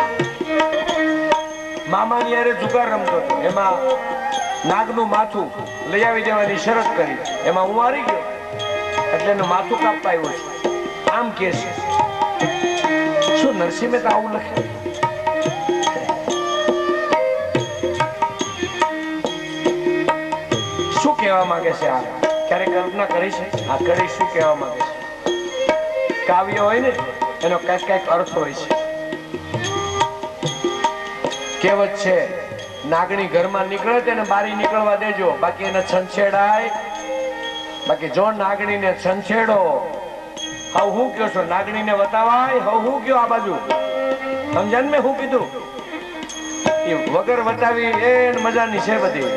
S1: મામાની હારે જુગાર રમતો હતો. એમાં નાગનું માથું લઈ આવી દેવાની શરત કરી. એમાં હું હારી ગયો, એટલે એનું માથું કાપવા આવ્યો છે. આમ કે છે. શું નરસિંહ મહેતા આવું લખે? શું કહેવા માંગે છે? આ ક્યારે કલ્પના કરી છે? આ કરી શું કહેવા માંગે છે? કાવ્ય હોય ને એનો કઈક અર્થ હોય છે. કહેવત છે, નાગણી ઘરમાં નીકળે તેને બારી નીકળવા દેજો, બાકી એને છંછેડાય. બાકી જો નાગણીને છંછેડો, હવે હું કયો છો? નાગણીને વતાવાય. હવે હું કયો આ બાજુ સમજાન મેં હું કીધું? એ વગર વતાવી એ મજાની છે બધી.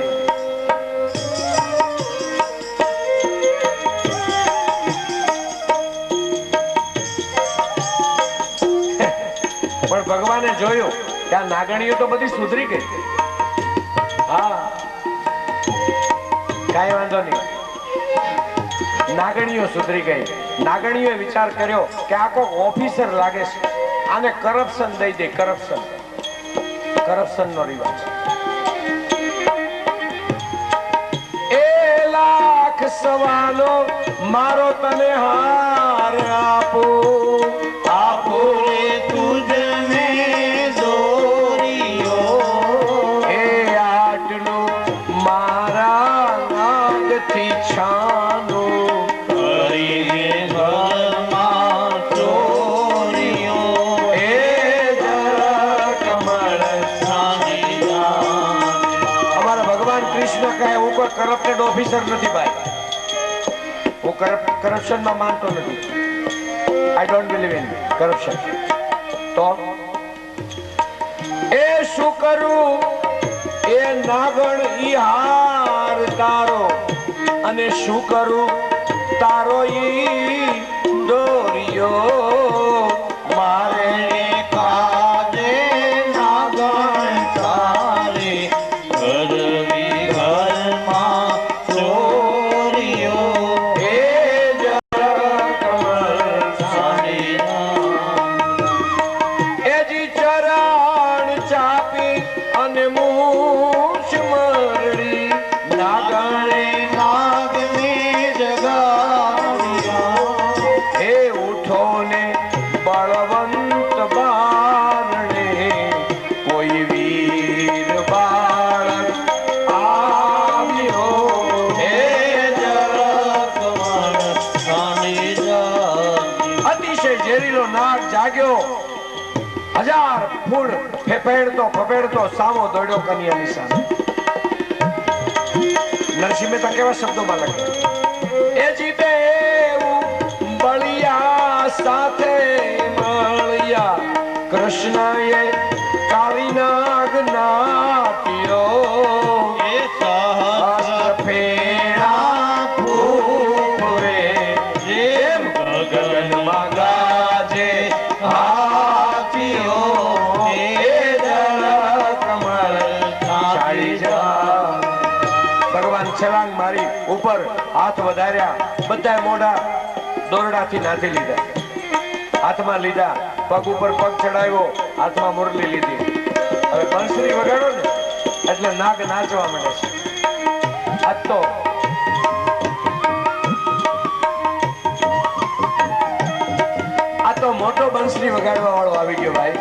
S1: પણ ભગવાને જોયું કે આ નાગણીઓ તો બધી સુધરી ગઈ. હા, કઈ વાંધો નહીં. નાગણીઓ સુધરી ગઈ. નાગણીઓએ વિચાર કર્યો કે આ કોક ઓફિસર લાગે છે. આને કરપ્શન દઈ દે, કરપ્શન નો રિવાજ. એ લાખ સવાનો મારો તને હાર આપું,
S2: આપું રે તુજને દોરીઓ,
S1: એ આટલું મારા નાગથી છાનું
S2: કરીને ઘરમાં ચોરીઓ,
S1: એ જરા કમળ. અમારા ભગવાન કૃષ્ણ કહે હું કોઈ કરપ્ટેડ ઓફિસર નથી ભાઈ, હું કરપ્શન માં માનતો નથી. I don't believe in corruption. તો એ શું કરું એ નાગણ ઈ હાર તારો, અને શું કરું તારો ઈ દોરિયો,
S2: મારે કાજે નાગણ તારે કરવી ઘરમાં ચોરીઓ,
S1: એ જરા કમળ. એજી ચરણ ચાપી અને મૂછ મરડી,
S2: નાગણે નાગને જગાવ્યો,
S1: હે ઉઠો ને બળવંત બારણે, કોઈ વીર બાળક આવ્યો,
S2: હે જરક મન સાની જાની,
S1: અતિશય ઝેરીલો નાગ જાગ્યો. 1000 ફૂલ ફેફેડતો સામો દોડ્યો કન્યાની સામે. નરસિંહ મહેતા કેવા શબ્દોમાં લખે, એ જીતે બળિયા સાથે મળ્યા, કૃષ્ણએ કાળી નાગ નાટ્યો,
S2: એ સહસ્ર
S1: ફેરા ફૂફરે, જેમ ગગનમાં ગાજે હાથીઓ, એ જરા કમળ છાડી જા. ભગવાન છલાંગ મારી ઉપર હાથ વધાર્યા, બધા મોઢા દોરડાથી નાથી લીધા, હાથમાં લીધા, પગ ઉપર પગ ચડાવ્યો, હાથમાં મુરલી લીધી. હવે બંસરી વગાડો ને એટલે નાગ નાચવા માંડે છે. આજ તો મોટો બંસરી વગાડવા વાળો આવી ગયો ભાઈ.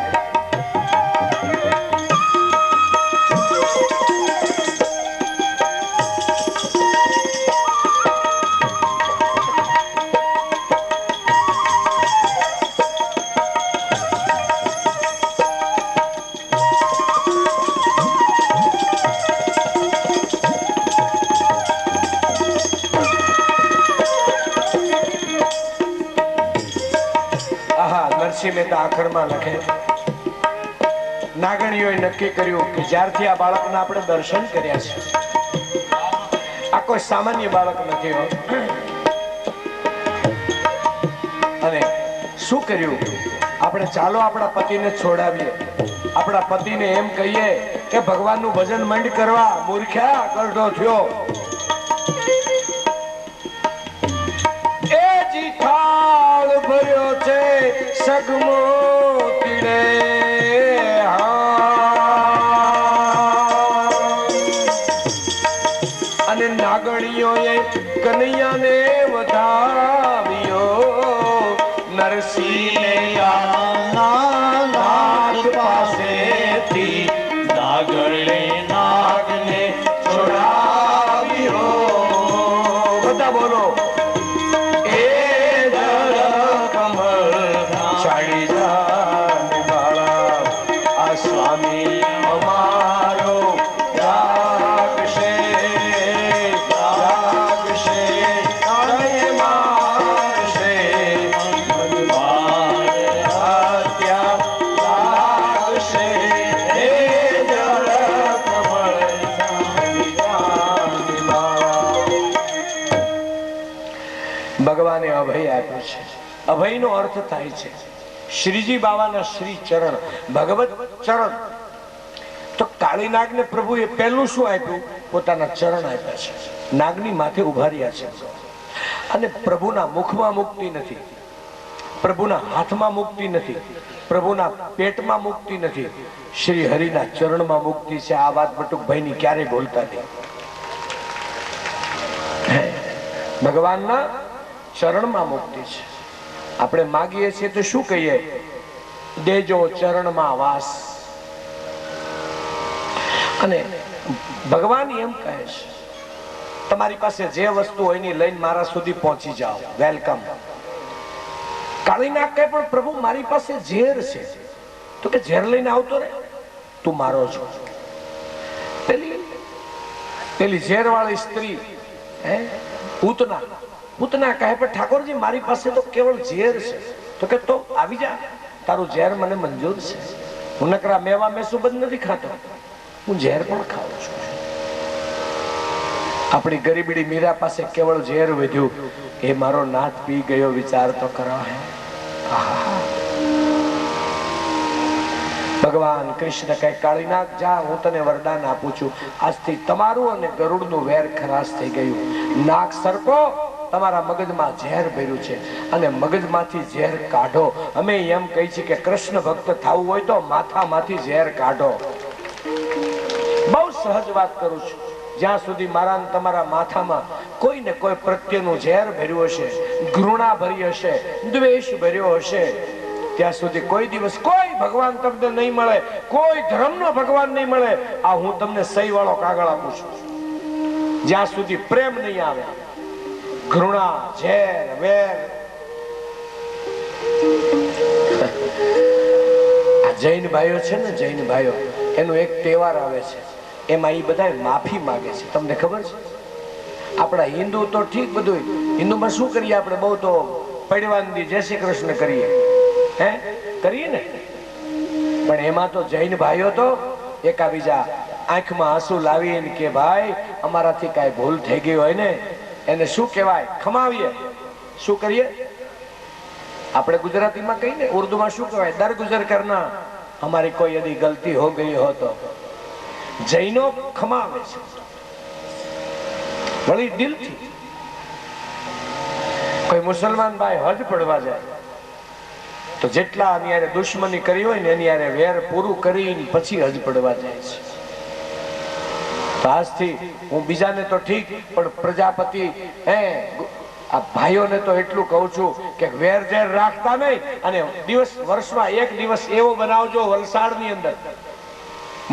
S1: નરસિંહ મહેતા આખરમાં લખે, નાગણીઓએ નક્કી કર્યું કે જ્યારથી આ બાળકના આપણે દર્શન કર્યા છે, આ કોઈ સામાન્ય બાળક નથી હો. અને શું કર્યું, આપણે ચાલો આપણા પતિને છોડાવીએ, આપણા પતિને એમ કહીએ કે ભગવાનનું ભજન મંડ કરવા, મૂર્ખ્યા ગરઢો થયો. એ જીથાળ ભર્યો છે સગમો તીડે, અને નાગણીઓએ કનૈયાને વધાવ્યો, નરસિંહને નાથ પાસેથી
S2: નાગણે નાગને
S1: છોડાવ્યો. બધા બોલો, એ જરા કમળ છાડી જા બાળા, આ સ્વામી અમારો જાગશે, જાગશે અને મારશે, હત્યા લાગશે. એ જરા કમળ છાડી જા બાળા. ભગવાને અભય આપ્યું છે. અભયનો અર્થ થાય છે શ્રીજી બાવાના શ્રી ચરણ, ભગવત ચરણ. તો કાળી નાગને પ્રભુએ પહેલું શું આપ્યું? પોતાના ચરણ આપ્યા છે. નાગની માથે ઉભા રહ્યા છે, અને પ્રભુના મુખમાં મુક્તિ નથી, પ્રભુના હાથમાં મુક્તિ નથી, પ્રભુના પેટમાં મુક્તિ નથી, શ્રી હરિના ચરણમાં મુક્તિ છે. આ વાત બટુકભાઈની ક્યારેય ભૂલતા નહીં. ભગવાનના ચરણમાં મુક્તિ છે. આપણે માગીએ છીએ તો શું કહીએ? દેજો ચરણમાં વાસ. અને ભગવાન એમ કહે છે, તમારી પાસે જે વસ્તુ હોય ની લઈને મારા સુધી પહોંચી જાઓ, વેલકમ. કાળીનાગ કહે પણ પ્રભુ મારી પાસે ઝેર છે. તો કે ઝેર લઈને આવતો રે, તું મારો છો. પેલી ઝેર વાળી સ્ત્રી પૂતના કહે પણ ઠાકોરજી મારી પાસે તો કેવળ ઝેર છે. તો કે તો આવી જા, તારું ઝેર મને મંજૂર છે. હું નકરા મેવા મેસુબંધ નથી ખાતો, હું ઝેર પણ ખાઉં છું. આપણી ગરીબડી મીરા પાસે કેવળ ઝેર વધ્યું, એ મારો નાથ પી ગયો, વિચાર તો કરો. હે ભગવાન કૃષ્ણ કહે, કાળીનાગ જા, હું તને વરદાન આપું છું. આજથી તમારું અને ગરુડનું વેર ખરાશ થઈ ગયું. નાગ સરકો, તમારા મગજમાં ઝેર ભર્યું છે અને મગજમાંથી ઝેર કાઢો. અમે એમ કહી છીએ કે કૃષ્ણ ભક્ત થવું હોય તો માથામાંથી ઝેર કાઢો. બહુ સહજ વાત કરું છું. જ્યાં સુધી મારા તમારા માથામાં કોઈ ને કોઈ પ્રત્યેનું ઝેર ભર્યું હશે, ઘૃણા ભરી હશે, દ્વેષ ભર્યો હશે, ત્યાં સુધી કોઈ દિવસ કોઈ ભગવાન તમને નહીં મળે, કોઈ ધર્મનો ભગવાન નહીં મળે. આ હું તમને સહી વાળો કાગળ આપું છું. જ્યાં સુધી પ્રેમ નહીં આવે, ઘૃણા, ઝેર, વેર. આ જૈન ભાઈઓ છે ને, જૈન ભાઈઓ, એનો એક તહેવાર આવે છે, એમાં એ બધા માફી માંગે છે. તમને ખબર છે? આપણા હિન્દુ તો ઠીક, બધું હિન્દુમાં શું કરીએ આપણે? બહુ તો પડવાની જય શ્રી કૃષ્ણ કરીએ, કરીએ ને. પણ એમાં તો જૈન ભાઈઓ તો એકાબીજા આંખમાં આંસુ લાવીને કે ભાઈ અમારાથી કાંઈ ભૂલ થઈ ગઈ હોય ને, એને શું કહેવાય? ખમાવીએ. શું કરીએ? આપણે ગુજરાતીમાં કહીને, ઉર્દુમાં શું કહેવાય? દરગુજર કરના. हमारी कोई यदि गलती हो गई हो तो जैनो खमावे છે વળી દિલથી. કોઈ મુસલમાન ભાઈ હજ પડવા જાય તો જેટલા એની હારે દુશ્મની કરી હોય ને એની હારે વેર પૂરું કરીને પછી હજ પડવા જાય છે. તો આજથી હું બીજાને તો ઠીક, પણ પ્રજાપતિ આ ભાઈઓને તો એટલું કહું છું કે વેર ઝેર રાખતા નહીં, અને વર્ષમાં એક દિવસ એવો બનાવજો વલસાડની અંદર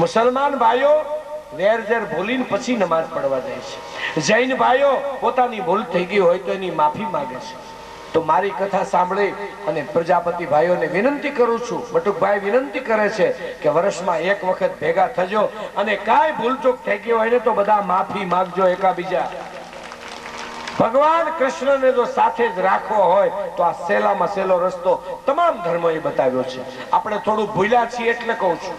S1: મુસલમાન ભાઈઓ વેર ઝેર ભૂલીને પછી નમાઝ પડવા જાય છે. જૈન ભાઈઓ પોતાની ભૂલ થઈ ગઈ હોય તો એની માફી માંગે છે. તો મારી કથા સાંભળી અને પ્રજાપતિ ભાઈઓને વિનંતી કરું છું, બટુકભાઈ વિનંતી કરે છે કે વર્ષમાં એક વખત ભેગા થજો, અને કાંઈ ભૂલચૂક થઈ ગઈ હોય ને તો બધા માફી માંગજો એકાબીજા. ભગવાન કૃષ્ણને જો સાથે જ રાખવો હોય તો આ સહેલામાં સહેલો રસ્તો તમામ ધર્મોએ બતાવ્યો છે. આપણે થોડું ભૂલ્યા છીએ એટલે કહું છું.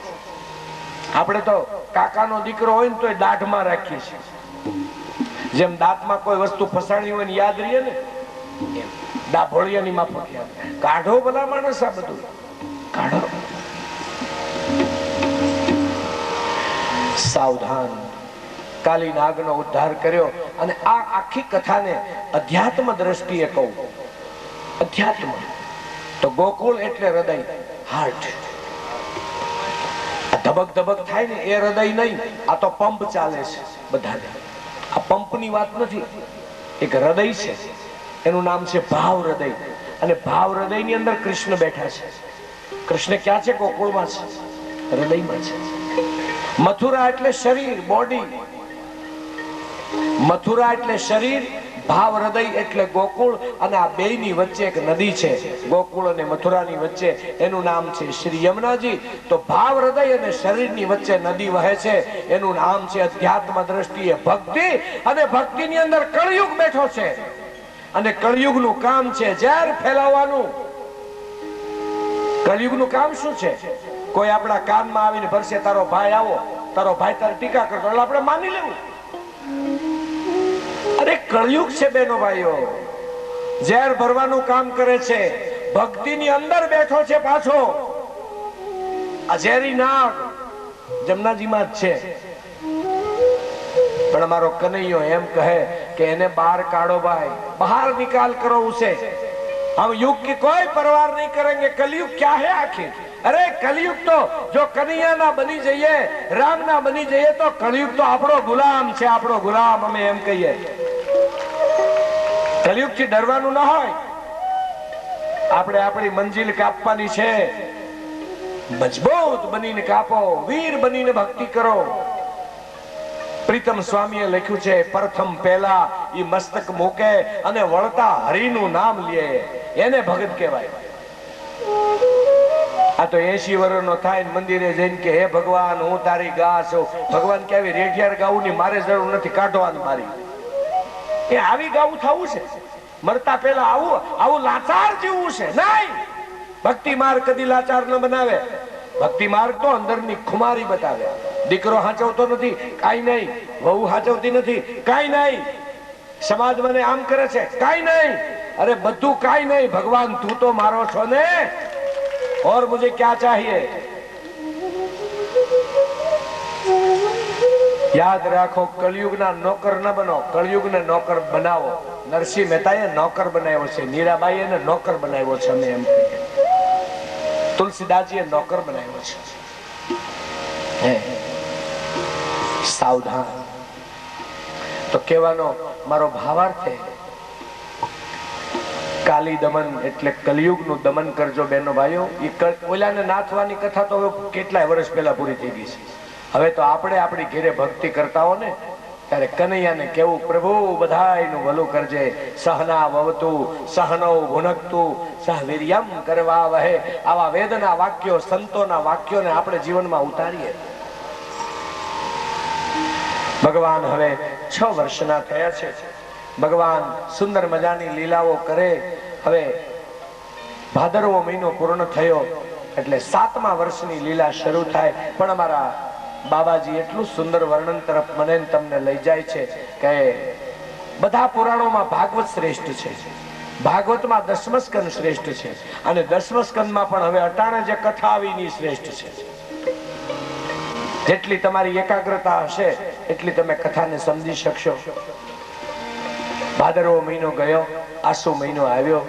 S1: આપણે તો કાકાનો દીકરો હોય ને તો દાઢમાં રાખીએ છીએ, જેમ દાંતમાં કોઈ વસ્તુ ફસાણી હોય ને યાદ રહીએ ને, દાભોળિયાની માફક યાદ. કાઢો ભલા માણસ, આ બધું કાઢો. સાવધાન. કાલી નાગનો ઉદ્ધાર કર્યો. અને આ આખી કથાને અધ્યાત્મ દ્રષ્ટિએ કહું, અધ્યાત્મ તો ગોકુળ એટલે હૃદય, હાર્ટ. ધબક ધબક થાય ને એ હૃદય નહીં, આ તો પંપ ચાલે છે બધાને. આ પંપની વાત નથી, એક હૃદય છે, એનું નામ છે ભાવ હૃદય. અને ભાવ હૃદયની અંદર કૃષ્ણ બેઠા છે. કૃષ્ણ ક્યાં છે? ગોકુળમાં છે, હૃદયમાં છે. મથુરા એટલે શરીર, બોડી. મથુરા એટલે શરીર, ભાવ હૃદય એટલે ગોકુળ. અને આ બેયની વચ્ચે એક નદી છે, ગોકુળ અને મથુરાની વચ્ચે, એનું નામ છે શ્રી યમુનાજી. તો ભાવ હૃદય અને શરીરની વચ્ચે નદી વહે છે, એનું નામ છે અધ્યાત્મ દ્રષ્ટિએ ભક્તિ. અને ભક્તિની અંદર કળિયુગ બેઠો છે, અને કળિયુગનું કામ છે ઝેર ફેલાવવાનું. કળિયુગનું કામ શું છે? કોઈ આપણા કાનમાં આવીને ભરશે તારો ભાઈ આવો, તારો ભાઈ તારી ટીકા કરતો, એટલે આપણે માની લેવું. અરે કળિયુગ છે બેનો ભાઈઓ, ઝેર ભરવાનું કામ કરે છે. ભક્તિની અંદર બેઠો છે પાછો આ ઝેરી નાગ, જમનાજીમાં જ છે. પણ અમારો કનૈયો એમ કહે કે એને બહાર કાઢો ભાઈ, બહાર નિકાલ કરો ઉસે. हम युग की कोई परवाह नहीं करेंगे। कलयुग क्या है आखिर? अरे कलयुग तो जो कन्हैया ना बनी जाइए, राम ना बनी जाइए तो कलयुग तो આપણો ગુલામ છે, આપણો ગુલામ અમે એમ કહીએ। કલયુગ થી ડરવાનું ના હોય। આપણે આપણી મંજિલ કાપવાની છે, મજબૂત બનીને કાપો, વીર બનીને ભક્તિ કરો। પ્રીતમ સ્વામીએ લખ્યું છે, પ્રથમ પહેલા ઈ મસ્તક મૂકે અને વળતા હરિનું નામ લે, એને ભગત કહેવાય। આ તો 80 વર્ષનો થાય મંદિરે જઈને કે હે ભગવાન હું તારી ગા છું। ભગવાન કે આવી રેઢિયાર ગાવું ની મારે જરૂર નથી, કાઢવાનું મારી। એ આવી ગાવું થવું છે? મરતા પહેલા આવું લાચાર જીવવું છે? નહીં। ભક્તિ માર્ગ કદી લાચાર ન બનાવે। ભક્તિ માર્ગ તો અંદરની ખુમારી બતાવે। દીકરો હાચવતો નથી, કાઈ નહીં। વહુ હાચવતી નથી, કાઈ નહીં। સમાજ મને આમ કરે છે, કાઈ નહીં। અરે બધું કાઈ નહીં। ભગવાન તું તો મારો છો ને, और मुझे क्या चाहिए? याद રાખો, કળિયુગના નોકર ન બનો, કળિયુગને નોકર બનાવો। નરસિંહ મહેતાએ નોકર બનાવ્યો છે, મીરાબાઈએ ને નોકર બનાવ્યો છે, અમે એમ કહીએ। તુલસીદાસજીએ નોકર બનાવ્યો છે। સાવધાન। તો કહેવાનો મારો ભાવાર્થ છે, કાલી દમન એટલે કલયુગનું દમન કરજો બહેનો ભાઈઓ। ઓલાને નાથવાની કથા તો કેટલાય વર્ષ પહેલા પૂરી થઈ ગઈ છે। હવે તો આપણે આપણી ઘેરે ભક્તિ કરતા હો ને, ત્યારે કનૈયાને કેવું, પ્રભુ બધાયનું ભલું કરજે। સહના વવતું સહનૌ ભુનકતું સહવીર્યમ કરવા વહે। આવા વેદના વાક્યો, સંતોના વાક્યોને આપણે જીવનમાં ઉતારીએ। ભગવાન હવે 6 વર્ષના થયા છે। ભગવાન સુંદર મજાની લીલાઓ કરે। હવે ભાદરવો મહિનો પૂર્ણ થયો એટલે 7મા વર્ષની લીલા શરૂ થાય। પણ અમારા બાબાજી એટલું સુંદર વર્ણન તરફ મને તમને લઈ જાય છે કે બધા પુરાણોમાં ભાગવત શ્રેષ્ઠ છે, ભાગવતમાં 10મ સ્કંદ શ્રેષ્ઠ છે, અને 10મ સ્કંદમાં પણ હવે અટાણે જે કથા આવીની શ્રેષ્ઠ છે। જેટલી તમારી એકાગ્રતા હશે એટલી તમે કથાને સમજી શકશો। ભાદરવો મહિનો ગયો, આસો મહિનો આવ્યો।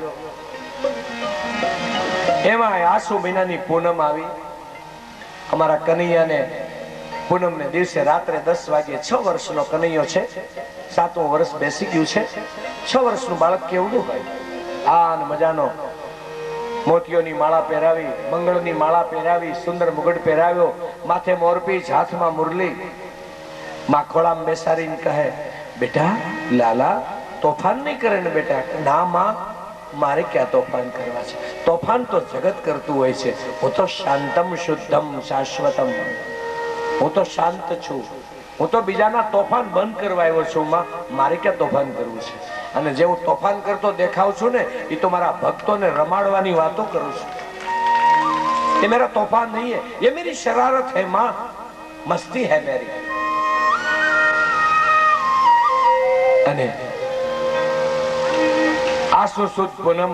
S1: એમાં આસો મહિનાની પૂનમ આવી। અમારા કનૈયાને પૂનમ ને દિવસે રાત્રે 10 વાગે, 6 વર્ષનો કનૈયો છે, 7મું વર્ષ બેસી ગયું છે। 6 વર્ષનું બાળક કેવડું હોય? આન મજાનો મોતીઓની માળા પહેરાવી, મંગળની માળા પહેરાવી, સુંદર મુગટ પહેરાવ્યો, માથે મોરપીંછ, હાથમાં મુરલી, માં ખોળામાં બેસાડીને કહે, બેટા લાલા તોફાન નહીં કરે ને બેટા? ના માં, મારે ક્યાં તોફાન કરવા છે? તોફાન તો જગત કરતું હોય છે। હું તો શાંતમ શુદ્ધમ શાશ્વતમ, હું તો શાંત છું। હું તો બીજાના તોફાન બંધ કરવા આવ્યો છું માં, મારે ક્યાં તોફાન કરવું છે? અને જે હું તોફાન કરતો દેખાવ છું ને, એ તો મારા ભક્તોને રમાડવાની વાતો કરું છું। ये मेरा तूफान नहीं है, ये मेरी शरारत है माँ, मस्ती है मेरी। અને આસો સુદ પૂનમ